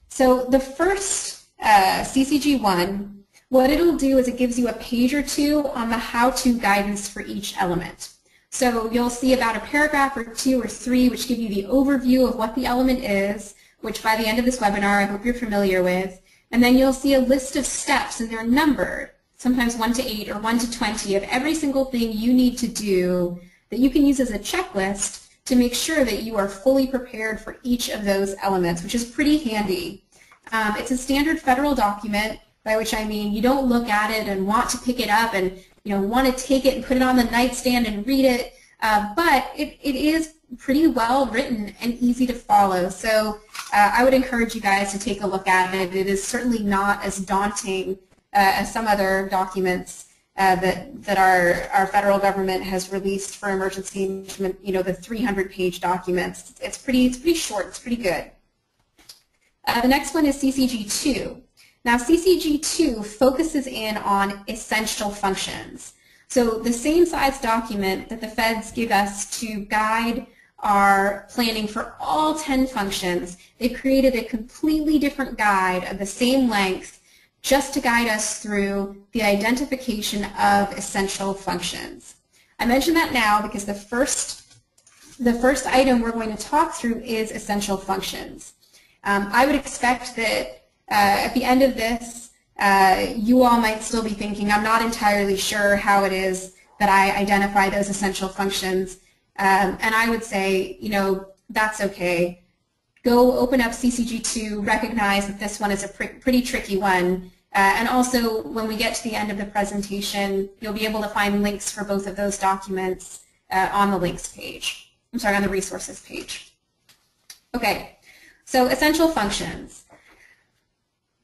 So the first CCG1, what it'll do is it gives you a page or 2 on the how-to guidance for each element. So you'll see about a paragraph or 2 or 3 which give you the overview of what the element is, which by the end of this webinar I hope you're familiar with. And then you'll see a list of steps, and they're numbered, sometimes 1 to 8 or 1 to 20, of every single thing you need to do that you can use as a checklist to make sure that you are fully prepared for each of those elements, which is pretty handy. It's a standard federal document, by which I mean you don't look at it and want to pick it up and want to take it and put it on the nightstand and read it, but it is pretty well written and easy to follow. So I would encourage you guys to take a look at it. It is certainly not as daunting as some other documents that our federal government has released for emergency management, the 300-page documents. It's pretty short, it's pretty good. The next one is CCG2. Now CCG2 focuses in on essential functions. So the same size document that the feds give us to guide our planning for all 10 functions, they've created a completely different guide of the same length just to guide us through the identification of essential functions. I mention that now because the first item we're going to talk through is essential functions. I would expect that at the end of this, you all might still be thinking, I'm not entirely sure how it is that I identify those essential functions. And I would say, that's okay. Go open up CCG2, recognize that this one is a pretty tricky one. And also, when we get to the end of the presentation, you'll be able to find links for both of those documents on the links page. I'm sorry, on the resources page. Okay, so essential functions.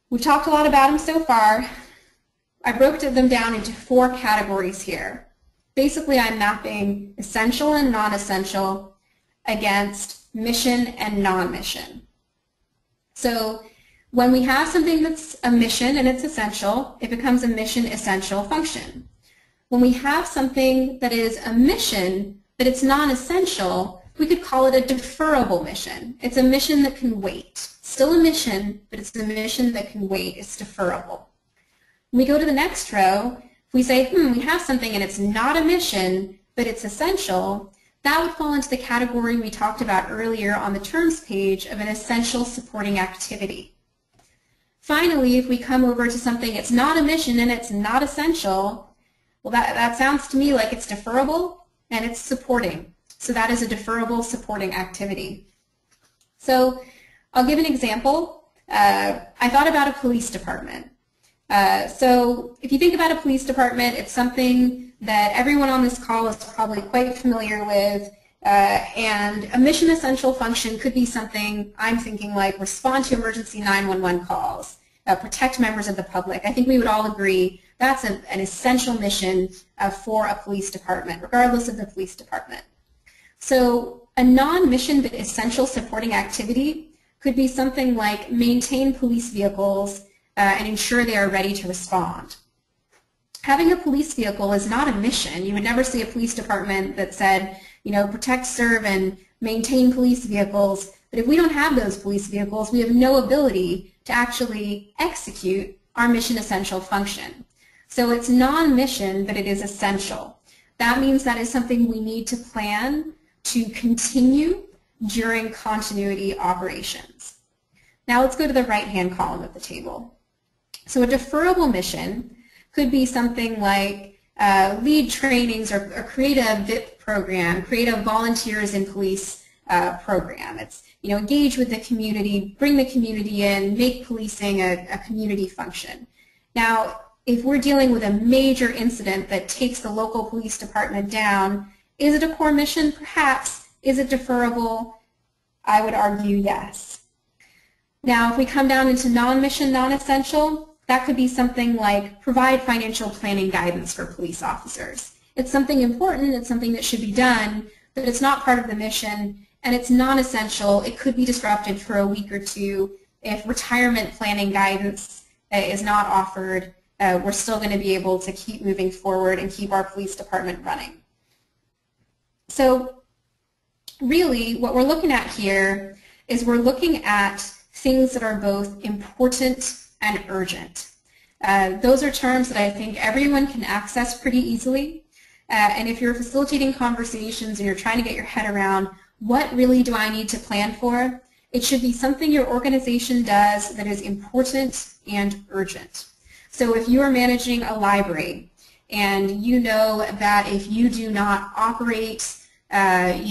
We've talked a lot about them so far. I broke them down into 4 categories here. Basically, I'm mapping essential and non-essential against mission and non-mission. So when we have something that's a mission and it's essential, it becomes a mission-essential function. When we have something that is a mission but it's non-essential, we could call it a deferrable mission. It's a mission that can wait. Still a mission, but it's a mission that can wait. It's deferrable. When we go to the next row, If we say, we have something and it's not a mission, but it's essential, that would fall into the category we talked about earlier on the terms page of an essential supporting activity. Finally, if we come over to something it's not a mission and it's not essential, well, that sounds to me like it's deferrable and it's supporting. So that is a deferrable supporting activity. So I'll give an example. I thought about a police department. So if you think about a police department, it's something that everyone on this call is probably quite familiar with, and a mission essential function could be something I'm thinking like respond to emergency 911 calls, protect members of the public. I think we would all agree that's an essential mission for a police department, regardless of the police department. So a non-mission but essential supporting activity could be something like maintain police vehicles and ensure they are ready to respond. Having a police vehicle is not a mission. You would never see a police department that said, protect, serve, and maintain police vehicles. But if we don't have those police vehicles, we have no ability to actually execute our mission essential function. So it's non-mission, but it is essential. That means that is something we need to plan to continue during continuity operations. Now let's go to the right-hand column of the table. So a deferrable mission could be something like lead trainings or create a VIP program, create a volunteers in police program. It's engage with the community, bring the community in, make policing a community function. Now, if we're dealing with a major incident that takes the local police department down, is it a core mission? Perhaps. Is it deferrable? I would argue yes. Now, if we come down into non-mission, non-essential, that could be something like provide financial planning guidance for police officers. It's something important, it's something that should be done, but it's not part of the mission, and it's non-essential. It could be disrupted for a week or two. If retirement planning guidance is not offered, we're still going to be able to keep moving forward and keep our police department running. So really, what we're looking at here is we're looking at things that are both important and urgent. Those are terms that I think everyone can access pretty easily. And if you're facilitating conversations and you're trying to get your head around what really do I need to plan for, it should be something your organization does that is important and urgent. So if you are managing a library and you know that if you do not operate a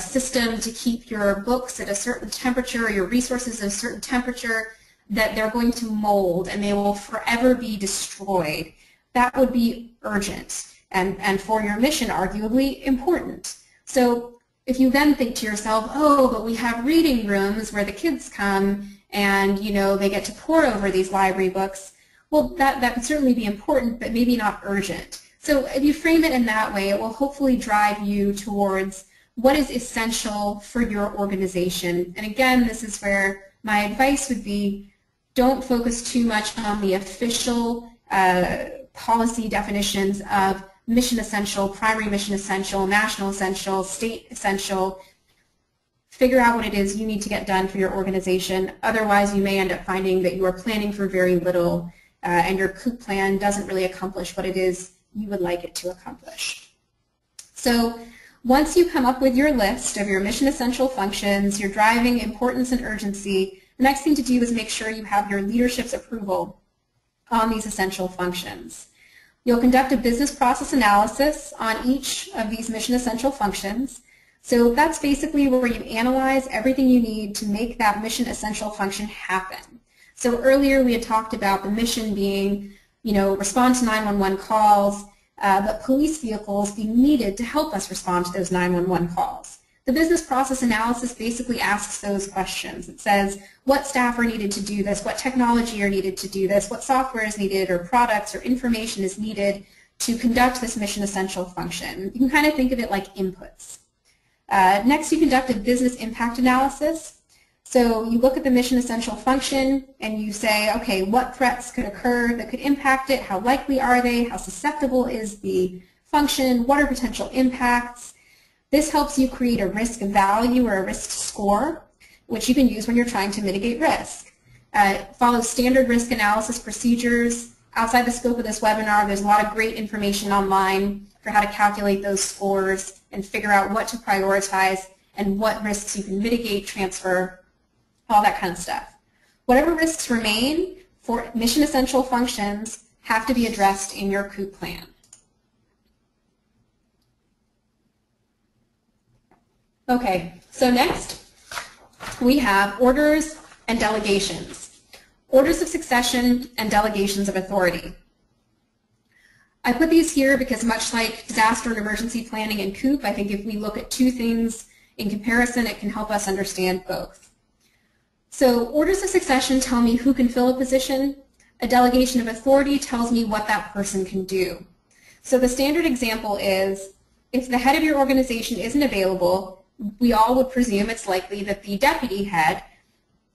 system to keep your books at a certain temperature or your resources at a certain temperature, that they're going to mold and they will forever be destroyed. That would be urgent and for your mission arguably important. So if you then think to yourself, oh, but we have reading rooms where the kids come and they get to pore over these library books, well, that could certainly be important, but maybe not urgent. So if you frame it in that way, it will hopefully drive you towards what is essential for your organization. And again, this is where my advice would be, don't focus too much on the official policy definitions of mission essential, primary mission essential, national essential, state essential. Figure out what it is you need to get done for your organization. Otherwise, you may end up finding that you are planning for very little and your COOP plan doesn't really accomplish what it is you would like it to accomplish. So once you come up with your list of your mission essential functions, you're driving importance and urgency, the next thing to do is make sure you have your leadership's approval on these essential functions. You'll conduct a business process analysis on each of these mission essential functions. So that's basically where you analyze everything you need to make that mission essential function happen. So earlier we had talked about the mission being, respond to 911 calls, but police vehicles being needed to help us respond to those 911 calls. The business process analysis basically asks those questions. It says what staff are needed to do this, what technology are needed to do this, what software is needed or products or information is needed to conduct this mission essential function. You can kind of think of it like inputs. Next, you conduct a business impact analysis. So you look at the mission essential function and you say, okay, what threats could occur that could impact it? How likely are they? How susceptible is the function? What are potential impacts? This helps you create a risk value or a risk score, which you can use when you're trying to mitigate risk. Follow standard risk analysis procedures. outside the scope of this webinar, there's a lot of great information online for how to calculate those scores and figure out what to prioritize and what risks you can mitigate, transfer, all that kind of stuff. Whatever risks remain for mission essential functions have to be addressed in your COOP plan. Okay, so next we have orders and delegations. Orders of succession and delegations of authority. I put these here because much like disaster and emergency planning and COOP, I think if we look at two things in comparison, it can help us understand both. So orders of succession tell me who can fill a position. A delegation of authority tells me what that person can do. So the standard example is, if the head of your organization isn't available, we all would presume it's likely that the deputy head,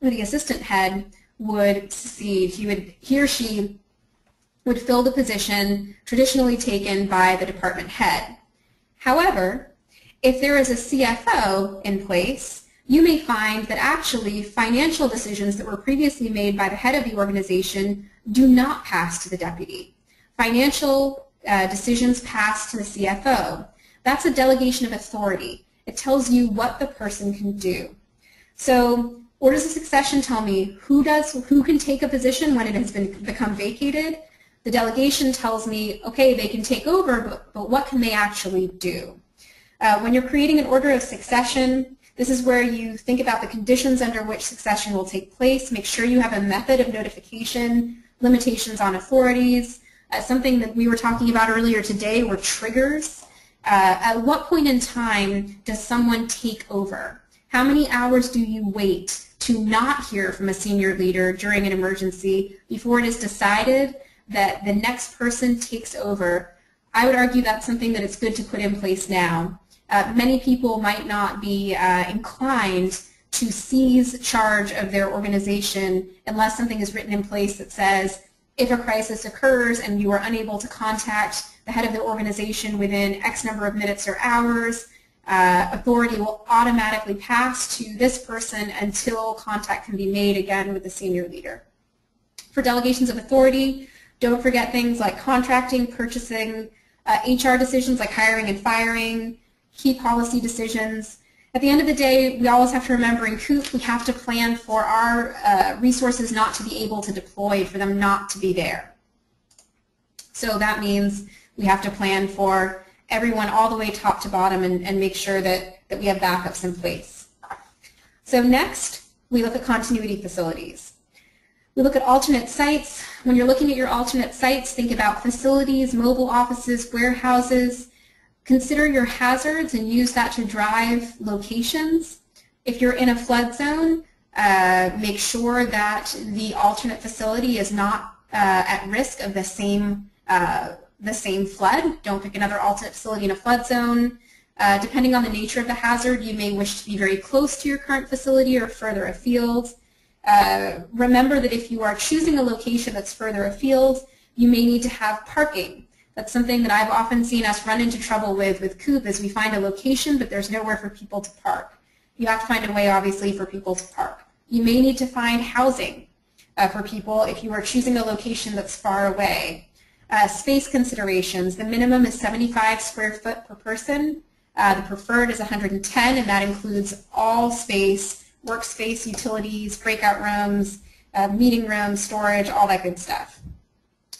or the assistant head, would succeed. He or she would fill the position traditionally taken by the department head. However, if there is a CFO in place, you may find that actually financial decisions that were previously made by the head of the organization do not pass to the deputy. Financial decisions pass to the CFO. That's a delegation of authority. It tells you what the person can do. So orders of succession tell me who can take a position when it has become vacated. The delegation tells me, okay, they can take over, but what can they actually do? When you're creating an order of succession, this is where you think about the conditions under which succession will take place. Make sure you have a method of notification, limitations on authorities. Something that we were talking about earlier today were triggers. At what point in time does someone take over? How many hours do you wait to not hear from a senior leader during an emergency before it is decided that the next person takes over? I would argue that's something that it's good to put in place now. Many people might not be inclined to seize charge of their organization unless something is written in place that says, if a crisis occurs and you are unable to contact the head of the organization within X number of minutes or hours, authority will automatically pass to this person until contact can be made again with the senior leader. For delegations of authority, don't forget things like contracting, purchasing, HR decisions like hiring and firing, key policy decisions. At the end of the day, we always have to remember in COOP we have to plan for our resources not to be able to deploy, for them not to be there. So that means we have to plan for everyone all the way top to bottom and make sure that we have backups in place. So next, we look at continuity facilities. We look at alternate sites. When you're looking at your alternate sites, think about facilities, mobile offices, warehouses. Consider your hazards and use that to drive locations. If you're in a flood zone, make sure that the alternate facility is not at risk of the same flood. Don't pick another alternate facility in a flood zone. Depending on the nature of the hazard, you may wish to be very close to your current facility or further afield. Remember that if you are choosing a location that's further afield, you may need to have parking. That's something that I've often seen us run into trouble with COOP, is we find a location but there's nowhere for people to park. You have to find a way, obviously, for people to park. You may need to find housing for people if you are choosing a location that's far away. Space considerations. The minimum is 75 square foot per person. The preferred is 110, and that includes all space, workspace, utilities, breakout rooms, meeting rooms, storage, all that good stuff.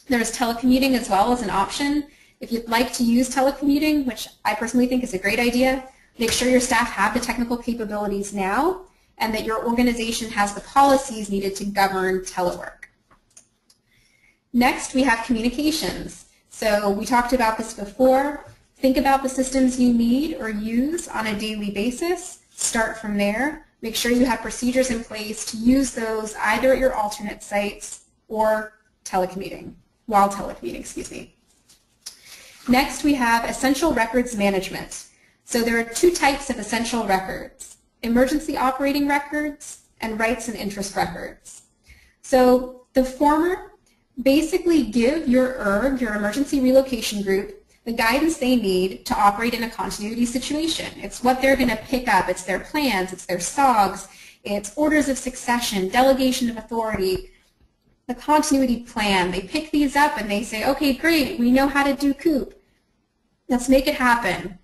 There's telecommuting as well as an option. If you'd like to use telecommuting, which I personally think is a great idea, make sure your staff have the technical capabilities now and that your organization has the policies needed to govern telework. Next, we have communications. So we talked about this before. Think about the systems you need or use on a daily basis. Start from there. Make sure you have procedures in place to use those either at your alternate sites or while telecommuting, excuse me. Next, we have essential records management. So there are two types of essential records: emergency operating records and rights and interest records. So the former basically give your ERG, your emergency relocation group, the guidance they need to operate in a continuity situation. It's what they're going to pick up. It's their plans. It's their SOGs. It's orders of succession, delegation of authority. the continuity plan. They pick these up and they say, okay, great, we know how to do COOP. Let's make it happen.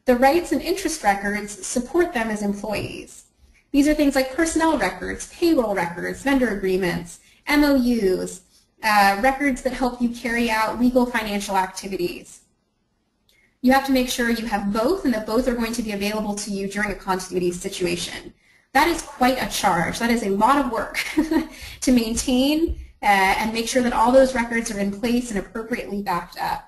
The rights and interest records support them as employees. These are things like personnel records, payroll records, vendor agreements, MOUs, records that help you carry out legal financial activities. You have to make sure you have both and that both are going to be available to you during a continuity situation. That is quite a charge. That is a lot of work to maintain and make sure that all those records are in place and appropriately backed up.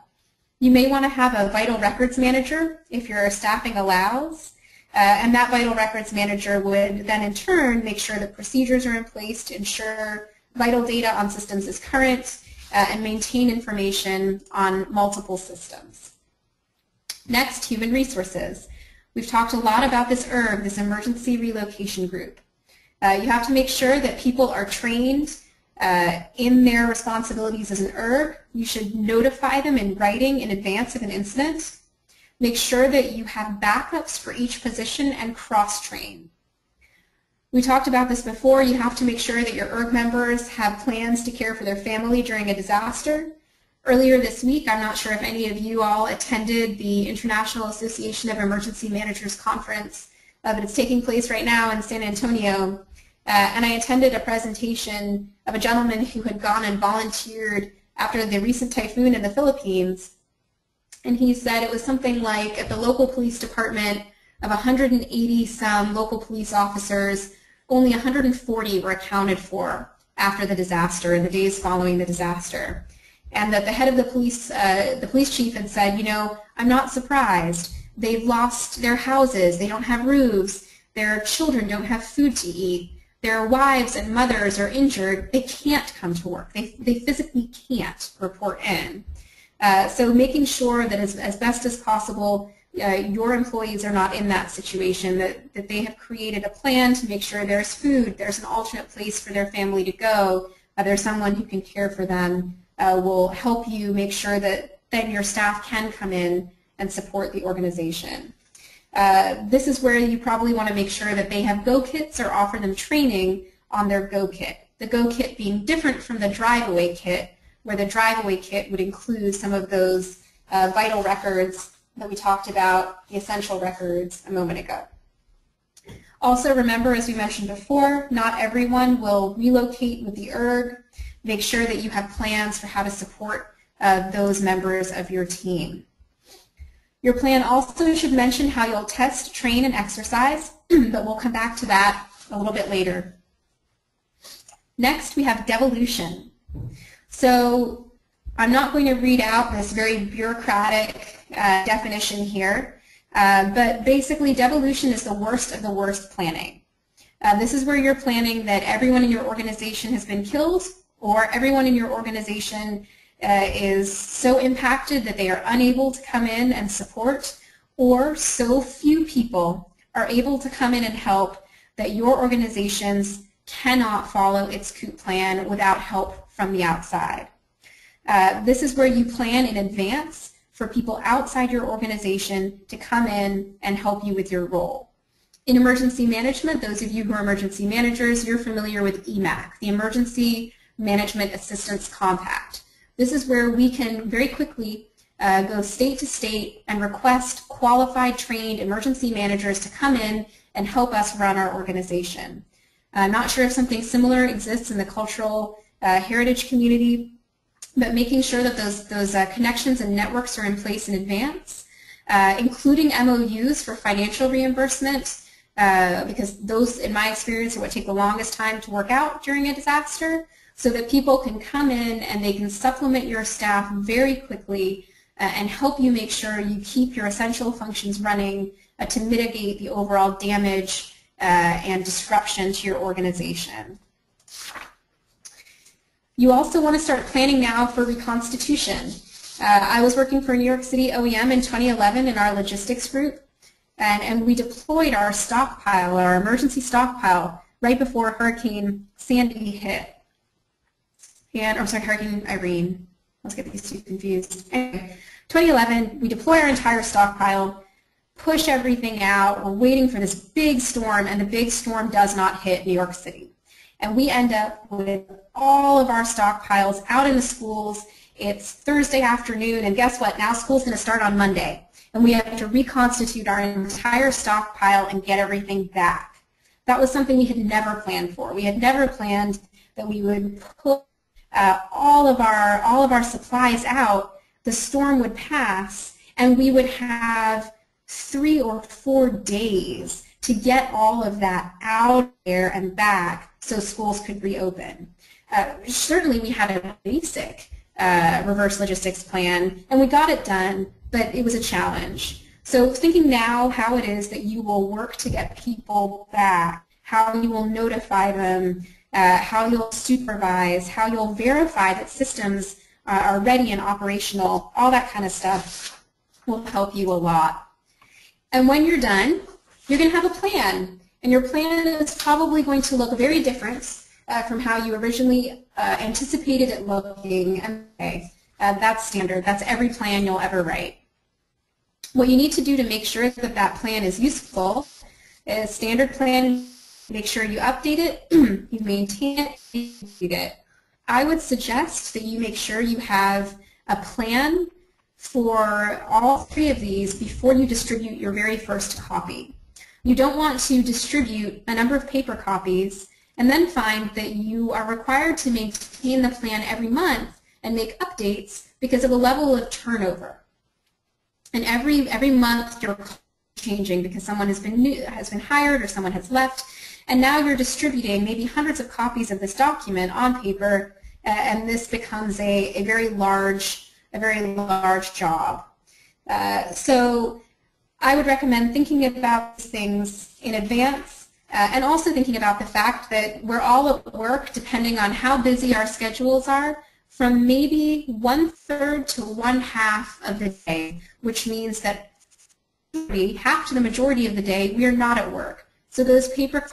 You may want to have a vital records manager if your staffing allows, and that vital records manager would then in turn make sure that procedures are in place to ensure vital data on systems is current and maintain information on multiple systems. Next, human resources. We've talked a lot about this ERG, this emergency relocation group. You have to make sure that people are trained in their responsibilities as an ERG. You should notify them in writing in advance of an incident. Make sure that you have backups for each position and cross-train. We talked about this before. You have to make sure that your ERG members have plans to care for their family during a disaster. Earlier this week, I'm not sure if any of you all attended the International Association of Emergency Managers Conference, but it's taking place right now in San Antonio. And I attended a presentation of a gentleman who had gone and volunteered after the recent typhoon in the Philippines. And he said it was something like at the local police department of 180 some local police officers, only 140 were accounted for after the disaster and the days following the disaster. And that the head of the police chief had said, you know, I'm not surprised. They've lost their houses, they don't have roofs, their children don't have food to eat, their wives and mothers are injured, they can't come to work. They physically can't report in. So making sure that as best as possible, your employees are not in that situation, that they have created a plan to make sure there's food, there's an alternate place for their family to go, there's someone who can care for them, will help you make sure that then your staff can come in and support the organization. This is where you probably want to make sure that they have Go kits or offer them training on their Go kit. The Go kit being different from the drive-away kit, where the drive-away kit would include some of those vital records that we talked about, the essential records a moment ago. Also remember, as we mentioned before, not everyone will relocate with the ERG. Make sure that you have plans for how to support those members of your team. Your plan also should mention how you'll test, train, and exercise, but we'll come back to that a little bit later. Next, we have devolution. So I'm not going to read out this very bureaucratic definition here, but basically devolution is the worst of the worst planning. This is where you're planning that everyone in your organization has been killed, or everyone in your organization is so impacted that they are unable to come in and support, or so few people are able to come in and help that your organizations cannot follow its COOP plan without help from the outside. This is where you plan in advance for people outside your organization to come in and help you with your role. In emergency management, those of you who are emergency managers, you're familiar with EMAC, the Emergency Management Assistance Compact. This is where we can very quickly go state to state and request qualified, trained emergency managers to come in and help us run our organization. I'm not sure if something similar exists in the cultural heritage community, but making sure that those connections and networks are in place in advance, including MOUs for financial reimbursement, because those, in my experience, are what take the longest time to work out during a disaster, so that people can come in and they can supplement your staff very quickly and help you make sure you keep your essential functions running to mitigate the overall damage and disruption to your organization. You also want to start planning now for reconstitution. I was working for New York City OEM in 2011 in our logistics group, and we deployed our stockpile, our emergency stockpile, right before Hurricane Sandy hit. Hurricane Irene. Let's get these two confused. Anyway, 2011, we deploy our entire stockpile, push everything out, we're waiting for this big storm, and the big storm does not hit New York City. And we end up with all of our stockpiles out in the schools. It's Thursday afternoon, and guess what? Now school's going to start on Monday, and we have to reconstitute our entire stockpile and get everything back. That was something we had never planned for. We had never planned that we would put all of our supplies out, the storm would pass, and we would have 3 or 4 days to get all of that out there and back so schools could reopen. Certainly we had a basic reverse logistics plan, and we got it done, but it was a challenge. So thinking now how it is that you will work to get people back, how you will notify them, how you'll supervise, how you'll verify that systems are ready and operational, all that kind of stuff will help you a lot. And when you're done, you're going to have a plan, and your plan is probably going to look very different from how you originally anticipated it looking. Okay, that's standard. That's every plan you'll ever write. What you need to do to make sure that that plan is useful is standard plan. Make sure you update it, you maintain it, and you complete it. I would suggest that you make sure you have a plan for all 3 of these before you distribute your very first copy. You don't want to distribute a number of paper copies and then find that you are required to maintain the plan every month and make updates because of the level of turnover. And every month you're changing because someone has been hired or someone has left, and now you're distributing maybe hundreds of copies of this document on paper, and this becomes a very large job. So I would recommend thinking about these things in advance, and also thinking about the fact that we're all at work, depending on how busy our schedules are, from maybe 1/3 to 1/2 of the day, which means that half to the majority of the day we are not at work. So those paper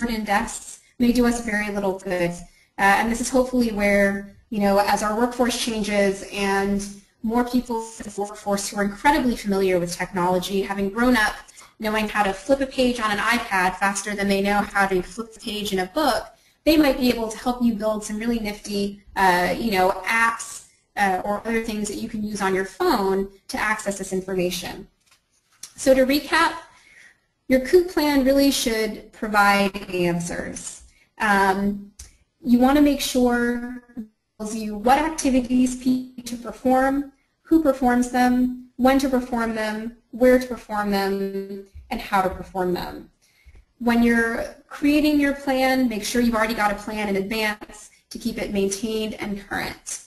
and desks may do us very little good. And this is hopefully where, as our workforce changes and more people in the workforce who are incredibly familiar with technology, having grown up knowing how to flip a page on an iPad faster than they know how to flip a page in a book, they might be able to help you build some really nifty, apps or other things that you can use on your phone to access this information. So to recap, your COOP plan really should provide answers. You want to make sure it tells you what activities people to perform, who performs them, when to perform them, where to perform them, and how to perform them. When you're creating your plan, make sure you've already got a plan in advance to keep it maintained and current.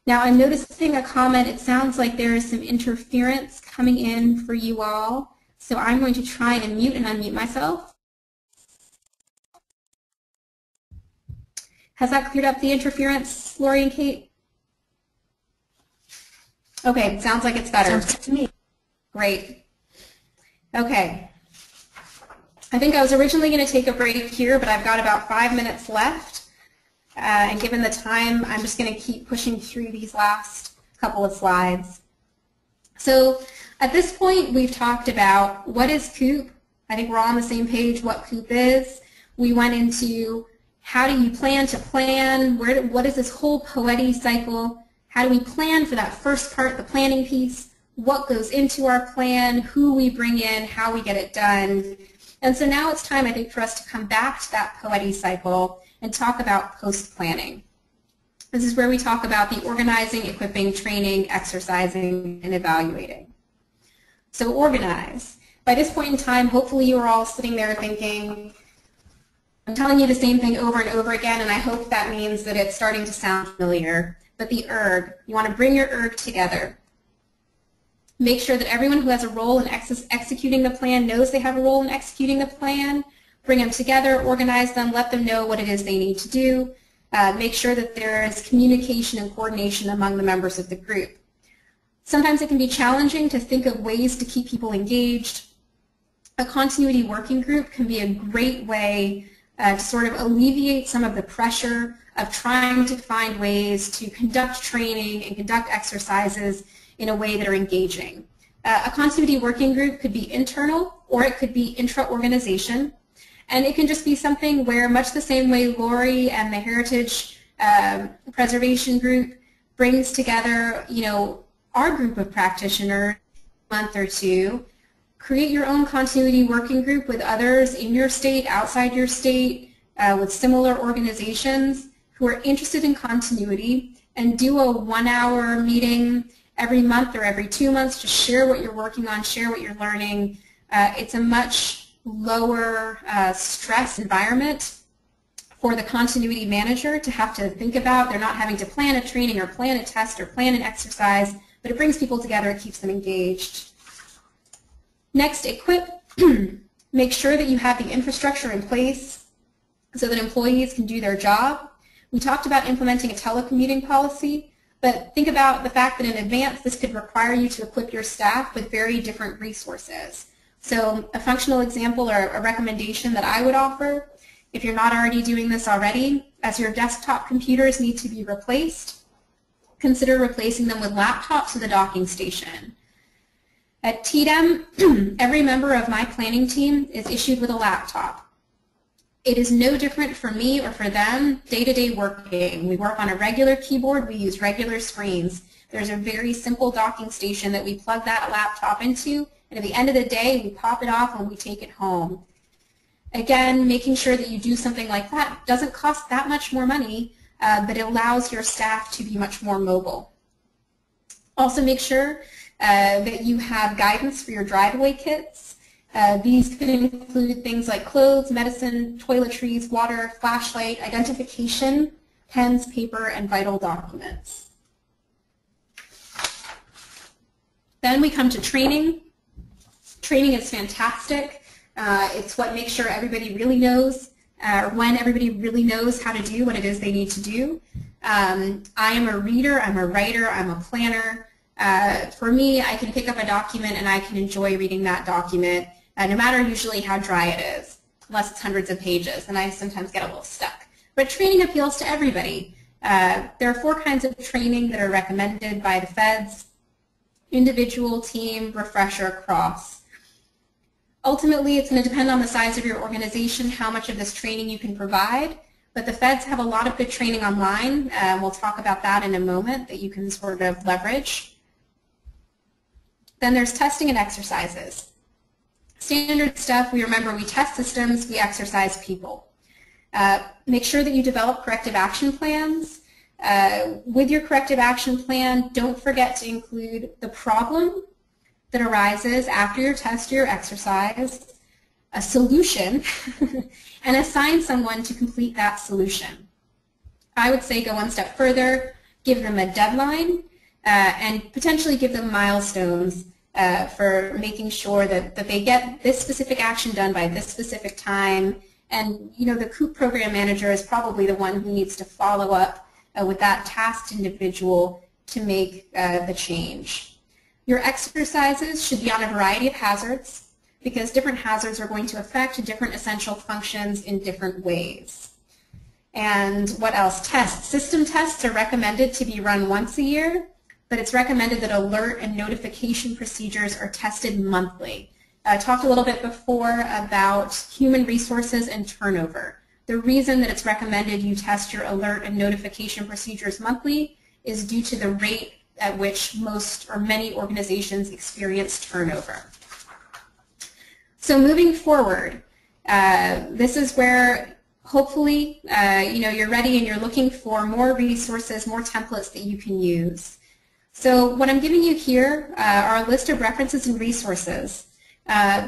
Now I'm noticing a comment. It sounds like there is some interference coming in for you all. So I'm going to try and mute and unmute myself. Has that cleared up the interference, Lori and Kate? Okay, sounds like it's better. Sounds good to me. Great. Okay. I think I was originally going to take a break here, but I've got about 5 minutes left. And given the time, I'm just going to keep pushing through these last couple of slides. So at this point, we've talked about what is COOP. I think we're all on the same page what COOP is. We went into how do you plan to plan, what is this whole POETI cycle, how do we plan for that first part, the planning piece, what goes into our plan, who we bring in, how we get it done. And so now it's time, I think, for us to come back to that POETI cycle and talk about post-planning. This is where we talk about the organizing, equipping, training, exercising, and evaluating. So organize. By this point in time, hopefully you are all sitting there thinking, I'm telling you the same thing over and over again, and I hope that means that it's starting to sound familiar. But the ERG, you want to bring your ERG together. Make sure that everyone who has a role in executing the plan knows they have a role in executing the plan. Bring them together, organize them, let them know what it is they need to do. Make sure that there is communication and coordination among the members of the group. Sometimes it can be challenging to think of ways to keep people engaged. A continuity working group can be a great way to sort of alleviate some of the pressure of trying to find ways to conduct training and conduct exercises in a way that are engaging. A continuity working group could be internal or it could be intra-organization. And it can just be something where, much the same way Lori and the Heritage preservation group brings together, our group of practitioners a month or two. Create your own continuity working group with others in your state, outside your state, with similar organizations who are interested in continuity, and do a 1-hour meeting every month or every 2 months to share what you're working on, share what you're learning. It's a much lower stress environment for the continuity manager to have to think about. They're not having to plan a training or plan a test or plan an exercise, but it brings people together, it keeps them engaged. Next, equip. Make sure that you have the infrastructure in place so that employees can do their job. We talked about implementing a telecommuting policy, but think about the fact that in advance this could require you to equip your staff with very different resources. So a functional example or a recommendation that I would offer, if you're not already doing this already, as your desktop computers need to be replaced, consider replacing them with laptops with a docking station. At TDEM, every member of my planning team is issued with a laptop. It is no different for me or for them day-to-day working. We work on a regular keyboard, we use regular screens. There's a very simple docking station that we plug that laptop into, and at the end of the day, we pop it off and we take it home. Again, making sure that you do something like that doesn't cost that much more money, but it allows your staff to be much more mobile. Also make sure that you have guidance for your drive-away kits. These could include things like clothes, medicine, toiletries, water, flashlight, identification, pens, paper, and vital documents. Then we come to training. Training is fantastic. It's what makes sure everybody really knows, or when everybody really knows how to do what it is they need to do. I am a reader, I'm a writer, I'm a planner. For me, I can pick up a document and I can enjoy reading that document, no matter usually how dry it is, unless it's hundreds of pages, and I sometimes get a little stuck. But training appeals to everybody. There are 4 kinds of training that are recommended by the feds: individual, team, refresher, cross. Ultimately, it's going to depend on the size of your organization how much of this training you can provide, but the feds have a lot of good training online. We'll talk about that in a moment that you can sort of leverage. Then there's testing and exercises. Standard stuff, we remember we test systems, we exercise people. Make sure that you develop corrective action plans. With your corrective action plan, don't forget to include the problem that arises after your test or your exercise, a solution, and assign someone to complete that solution. I would say go one step further, give them a deadline, and potentially give them milestones for making sure that they get this specific action done by this specific time. And the COOP program manager is probably the one who needs to follow up with that tasked individual to make the change. Your exercises should be on a variety of hazards because different hazards are going to affect different essential functions in different ways. And what else? Tests. System tests are recommended to be run once a year, but it's recommended that alert and notification procedures are tested monthly. I talked a little bit before about human resources and turnover. The reason that it's recommended you test your alert and notification procedures monthly is due to the rate at which most or many organizations experience turnover. So moving forward, this is where hopefully you're ready and you're looking for more resources, more templates that you can use. So what I'm giving you here are a list of references and resources.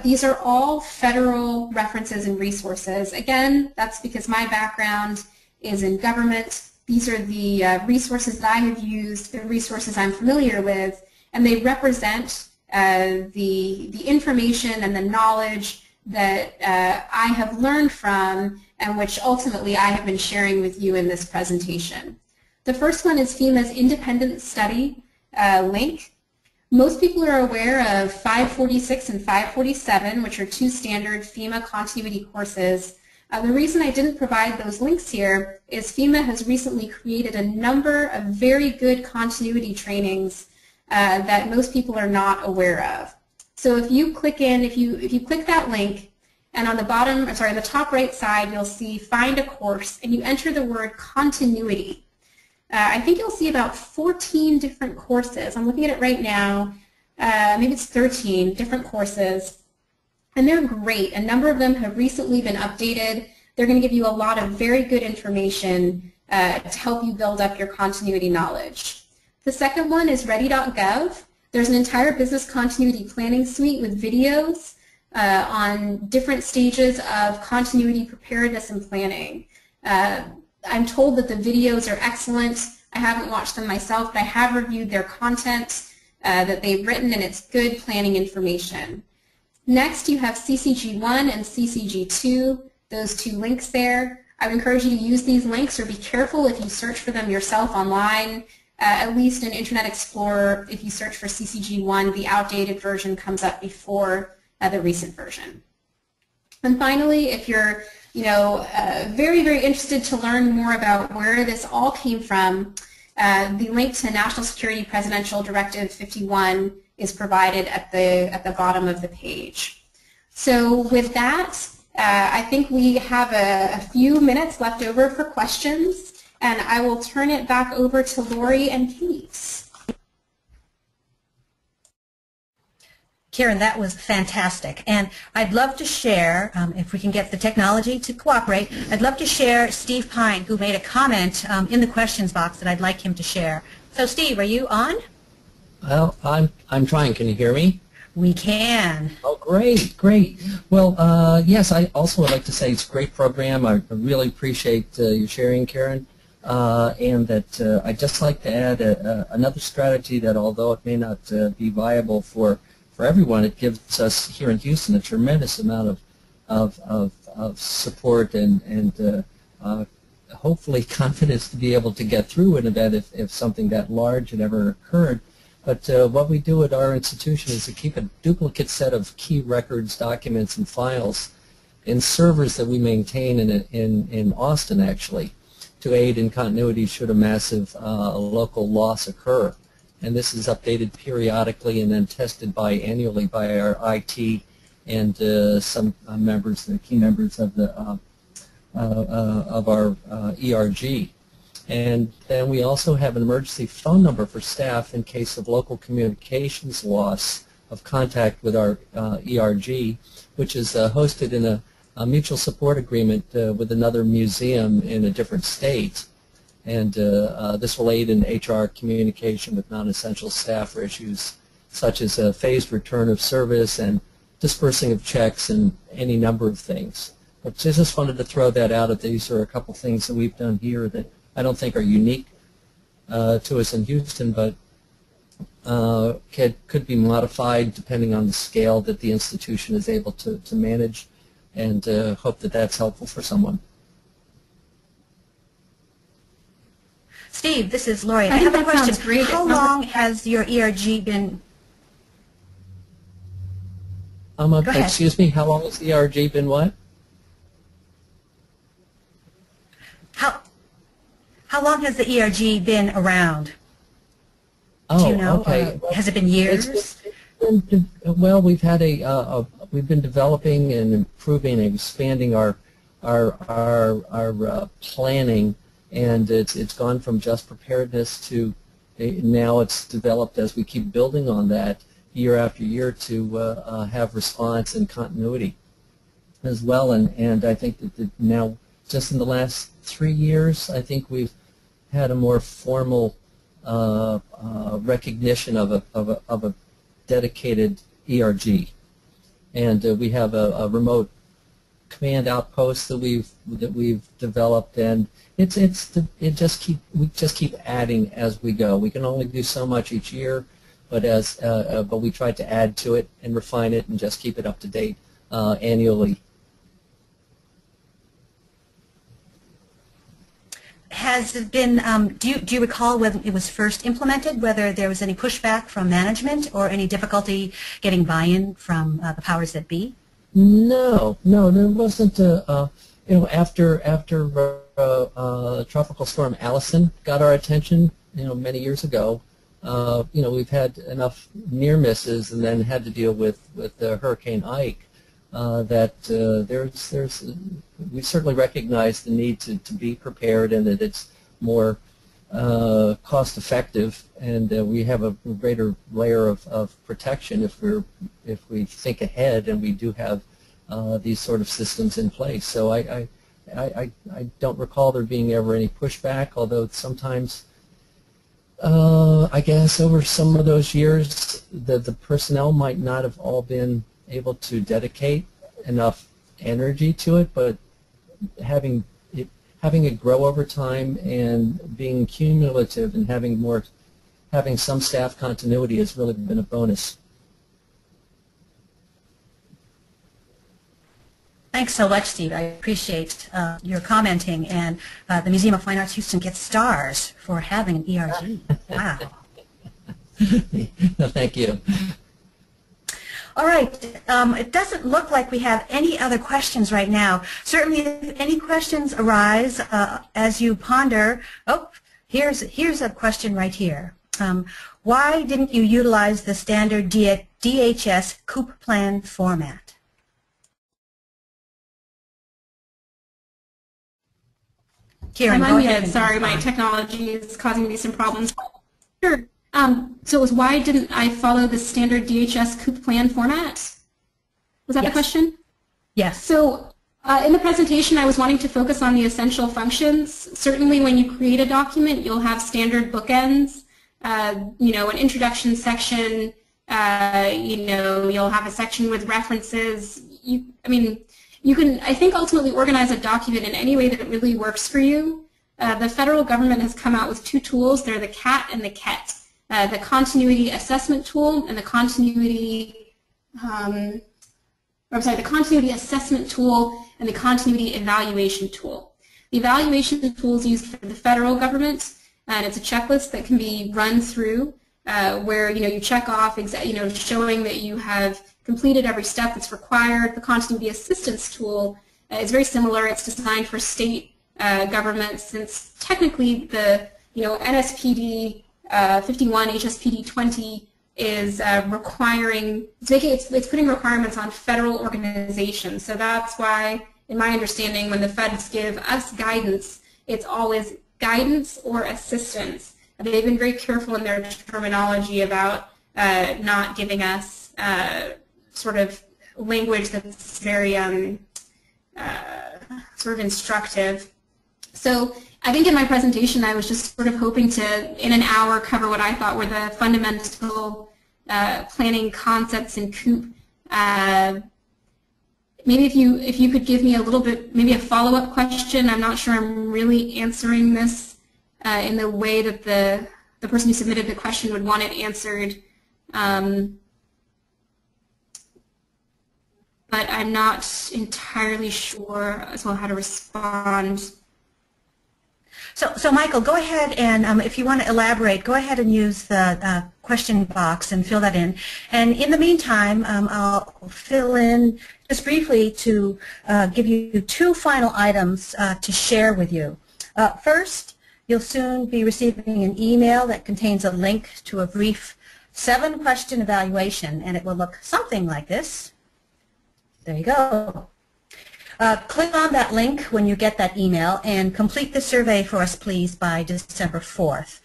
These are all federal references and resources. Again, that's because my background is in government. These are the resources that I have used, the resources I'm familiar with, and they represent the information and the knowledge that I have learned from and which ultimately I have been sharing with you in this presentation. The first one is FEMA's independent study link. Most people are aware of 546 and 547, which are 2 standard FEMA continuity courses. The reason I didn't provide those links here is FEMA has recently created a number of very good continuity trainings that most people are not aware of. So if you click in, if you click that link, And on the bottom, or sorry, the top right side, you'll see find a course, and you enter the word continuity. I think you'll see about 14 different courses. I'm looking at it right now. Maybe it's 13 different courses. And they're great. A number of them have recently been updated. They're going to give you a lot of very good information to help you build up your continuity knowledge. The second one is ready.gov. There's an entire business continuity planning suite with videos on different stages of continuity preparedness and planning. I'm told that the videos are excellent. I haven't watched them myself, but I have reviewed their content that they've written, and it's good planning information. Next, you have CCG1 and CCG2, those two links there. I would encourage you to use these links, or be careful if you search for them yourself online. At least in Internet Explorer, if you search for CCG1, the outdated version comes up before the recent version. And finally, if you're very, very interested to learn more about where this all came from, the link to National Security Presidential Directive 51 is provided at the bottom of the page. So with that, I think we have a few minutes left over for questions, and I will turn it back over to Lori and Kate. Karen, that was fantastic. And I'd love to share, if we can get the technology to cooperate, I'd love to share Steve Pine, who made a comment in the questions box that I'd like him to share. So Steve, are you on? Well, I'm trying. Can you hear me? We can. Oh, great, great. Well, yes, I also would like to say it's a great program. I really appreciate your sharing, Karen. And that I'd just like to add another strategy that, although it may not be viable for everyone, it gives us here in Houston a tremendous amount of support and hopefully confidence to be able to get through an event if something that large had ever occurred. But what we do at our institution is to keep a duplicate set of key records, documents, and files in servers that we maintain in Austin, actually, to aid in continuity should a massive local loss occur. And this is updated periodically and then tested annually by our IT and some members, the key members of our ERG. And then we also have an emergency phone number for staff in case of local communications loss of contact with our ERG, which is hosted in a mutual support agreement with another museum in a different state. And this will aid in HR communication with non-essential staff for issues such as a phased return of service and dispersing of checks and any number of things. But I just wanted to throw that out. That these are a couple things that we've done here that I don't think are unique to us in Houston, but could be modified depending on the scale that the institution is able to manage, and hope that that's helpful for someone. Steve, this is Lori. I have a question. How long has your ERG been? Excuse me, how long has the ERG been what? How long has the ERG been around? Oh, do you know? Okay. Has it been years? Well, we've had we've been developing and improving and expanding our planning, and it's gone from just preparedness to now it's developed as we keep building on that year after year to have response and continuity as well. And I think that now, just in the last 3 years, I think we've had a more formal recognition of a dedicated ERG, and we have a remote command outpost that we've developed, and we just keep adding as we go. We can only do so much each year, but but we try to add to it and refine it and just keep it up to date annually. Has it been, do you recall when it was first implemented, whether there was any pushback from management or any difficulty getting buy-in from the powers that be? No, there wasn't. After Tropical Storm Allison got our attention, many years ago, we've had enough near misses and then had to deal with Hurricane Ike, we certainly recognize the need to be prepared, and that it's more cost effective, and we have a greater layer of protection if we think ahead and we do have these sort of systems in place. So I don't recall there being ever any pushback, although sometimes I guess over some of those years the personnel might not have all been able to dedicate enough energy to it, but having it grow over time and being cumulative and having some staff continuity has really been a bonus. Thanks so much, Steve. I appreciate your commenting, and the Museum of Fine Arts Houston gets stars for having an ERG. Wow. No, thank you. All right. It doesn't look like we have any other questions right now. Certainly, if any questions arise as you ponder, here's a question right here. Why didn't you utilize the standard DHS COOP plan format? Kieran, I'm unmuted. Sorry, my technology is causing me some problems. Sure. So it was, why didn't I follow the standard DHS COOP plan format? Was that the question? Yes. So in the presentation, I was wanting to focus on the essential functions. Certainly when you create a document, you'll have standard bookends, you know, an introduction section, you know, you'll have a section with references. You can, I think, ultimately organize a document in any way that really works for you. The federal government has come out with two tools. They're the CAT and the KET. The continuity assessment tool and the continuity, the continuity assessment tool and the continuity evaluation tool. The evaluation tool is used for the federal government, and it's a checklist that can be run through where, you know, you check off, you know, showing that you have completed every step that's required. The continuity assistance tool is very similar. It's designed for state governments, since technically the, you know, NSPD 51, HSPD 20 is requiring, it's putting requirements on federal organizations. So that's why, in my understanding, when the feds give us guidance, it's always guidance or assistance. They've been very careful in their terminology about not giving us sort of language that's very sort of instructive. So I think in my presentation I was just sort of hoping to, in an hour, cover what I thought were the fundamental planning concepts in COOP. Maybe if you could give me a little bit, maybe a follow-up question. I'm not sure I'm really answering this in the way that the person who submitted the question would want it answered. But I'm not entirely sure as well how to respond. So Michael, go ahead and if you want to elaborate, go ahead and use the question box and fill that in. And in the meantime, I'll fill in just briefly to give you two final items to share with you. First, you'll soon be receiving an email that contains a link to a brief 7-question evaluation, and it will look something like this. There you go. Click on that link when you get that email and complete the survey for us, please, by December 4th.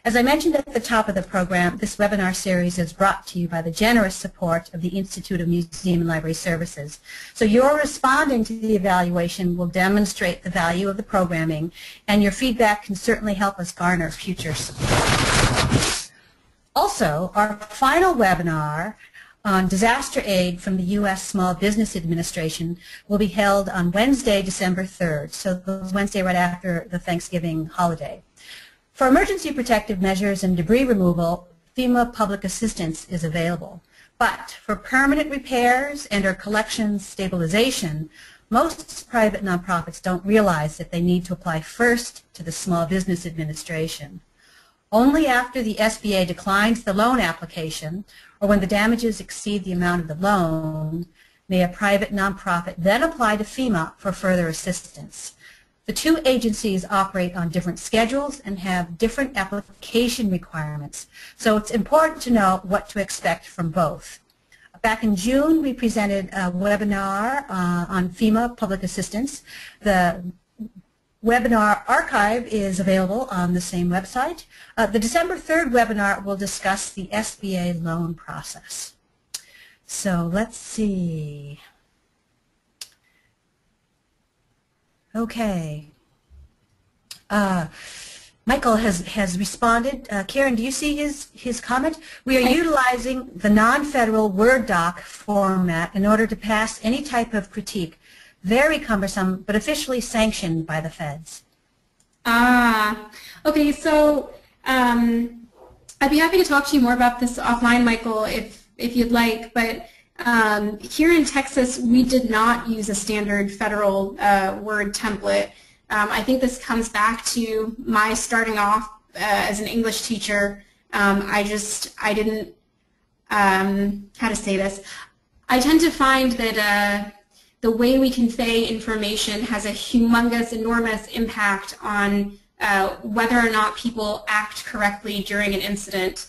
As I mentioned at the top of the program, this webinar series is brought to you by the generous support of the Institute of Museum and Library Services. So your responding to the evaluation will demonstrate the value of the programming, and your feedback can certainly help us garner future support. Also, our final webinar on disaster aid from the U.S. Small Business Administration will be held on Wednesday, December 3rd, so Wednesday right after the Thanksgiving holiday. For emergency protective measures and debris removal, FEMA public assistance is available. But for permanent repairs and or collections stabilization, most private nonprofits don't realize that they need to apply first to the Small Business Administration. Only after the SBA declines the loan application, or when the damages exceed the amount of the loan, may a private nonprofit then apply to FEMA for further assistance. The two agencies operate on different schedules and have different application requirements, so it's important to know what to expect from both. Back in June, we presented a webinar on FEMA public assistance. The webinar archive is available on the same website. The December 3rd webinar will discuss the SBA loan process. So let's see. Okay. Michael has responded. Karen, do you see his comment? We are utilizing the non-federal Word doc format in order to pass any type of critique. Very cumbersome, but officially sanctioned by the feds. Okay, so I'd be happy to talk to you more about this offline, Michael, if you'd like, but here in Texas, we did not use a standard federal Word template. I think this comes back to my starting off as an English teacher. I didn't, how to say this, I tend to find that the way we convey information has a humongous, enormous impact on whether or not people act correctly during an incident.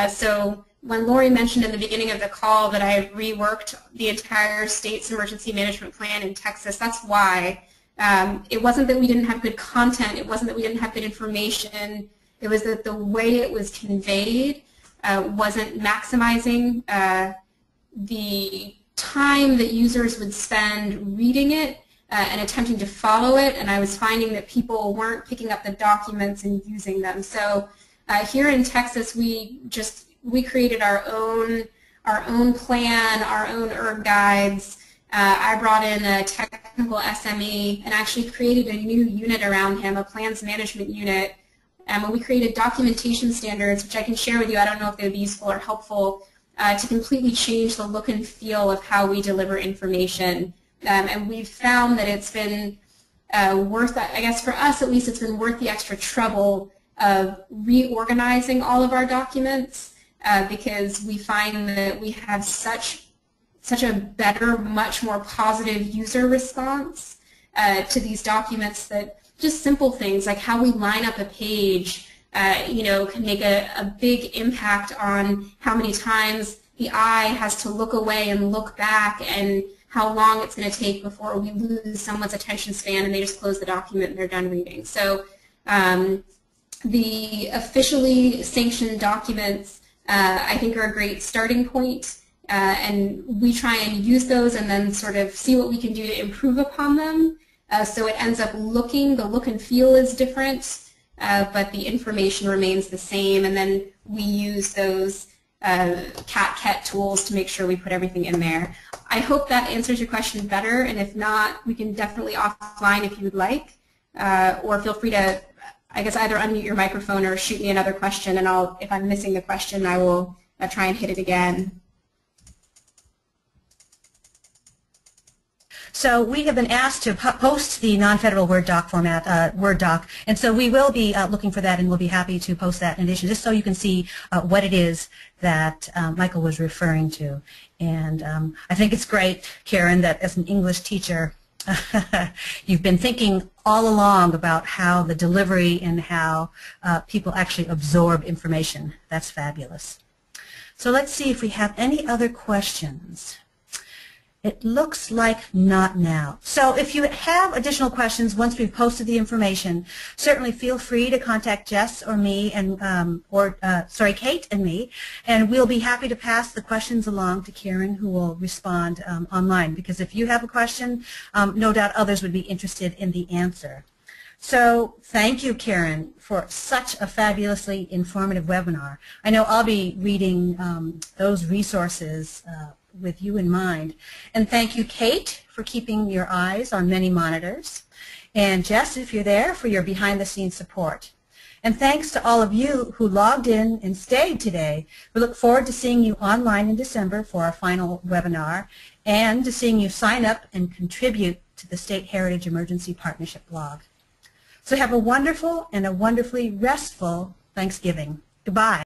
So when Lori mentioned in the beginning of the call that I reworked the entire state's emergency management plan in Texas, that's why. It wasn't that we didn't have good content, it wasn't that we didn't have good information, it was that the way it was conveyed wasn't maximizing the time that users would spend reading it and attempting to follow it, and I was finding that people weren't picking up the documents and using them. So here in Texas, we created our own plan, our own ERG guides. I brought in a technical SME and actually created a new unit around him, a plans management unit. And we created documentation standards, which I can share with you. I don't know if they would be useful or helpful, to completely change the look and feel of how we deliver information. And we've found that it's been worth, I guess for us at least, it's been worth the extra trouble of reorganizing all of our documents because we find that we have such a better, much more positive user response to these documents that just simple things like how we line up a page can make a big impact on how many times the eye has to look away and look back and how long it's going to take before we lose someone's attention span and they just close the document and they're done reading. So the officially sanctioned documents I think are a great starting point. And we try and use those and then sort of see what we can do to improve upon them. So it ends up the look and feel is different, but the information remains the same. And then we use those cat tools to make sure we put everything in there. I hope that answers your question better, and if not, we can definitely offline if you would like, or feel free to, I guess, either unmute your microphone or shoot me another question, and if I'm missing the question, I will try and hit it again. So we have been asked to post the non-federal Word doc format, Word doc, and so we will be looking for that, and we'll be happy to post that in addition, just so you can see what it is that Michael was referring to. And I think it's great, Karen, that as an English teacher, you've been thinking all along about how the delivery and how people actually absorb information. That's fabulous. So let's see if we have any other questions. It looks like not now. So if you have additional questions once we've posted the information, certainly feel free to contact Jess or me and Kate and me, and we'll be happy to pass the questions along to Karen, who will respond online. Because if you have a question, no doubt others would be interested in the answer. So thank you, Karen, for such a fabulously informative webinar. I know I'll be reading those resources with you in mind. And thank you, Kate, for keeping your eyes on many monitors. And Jess, if you're there, for your behind-the-scenes support. And thanks to all of you who logged in and stayed today. We look forward to seeing you online in December for our final webinar and to seeing you sign up and contribute to the State Heritage Emergency Partnership blog. So have a wonderful and a wonderfully restful Thanksgiving. Goodbye.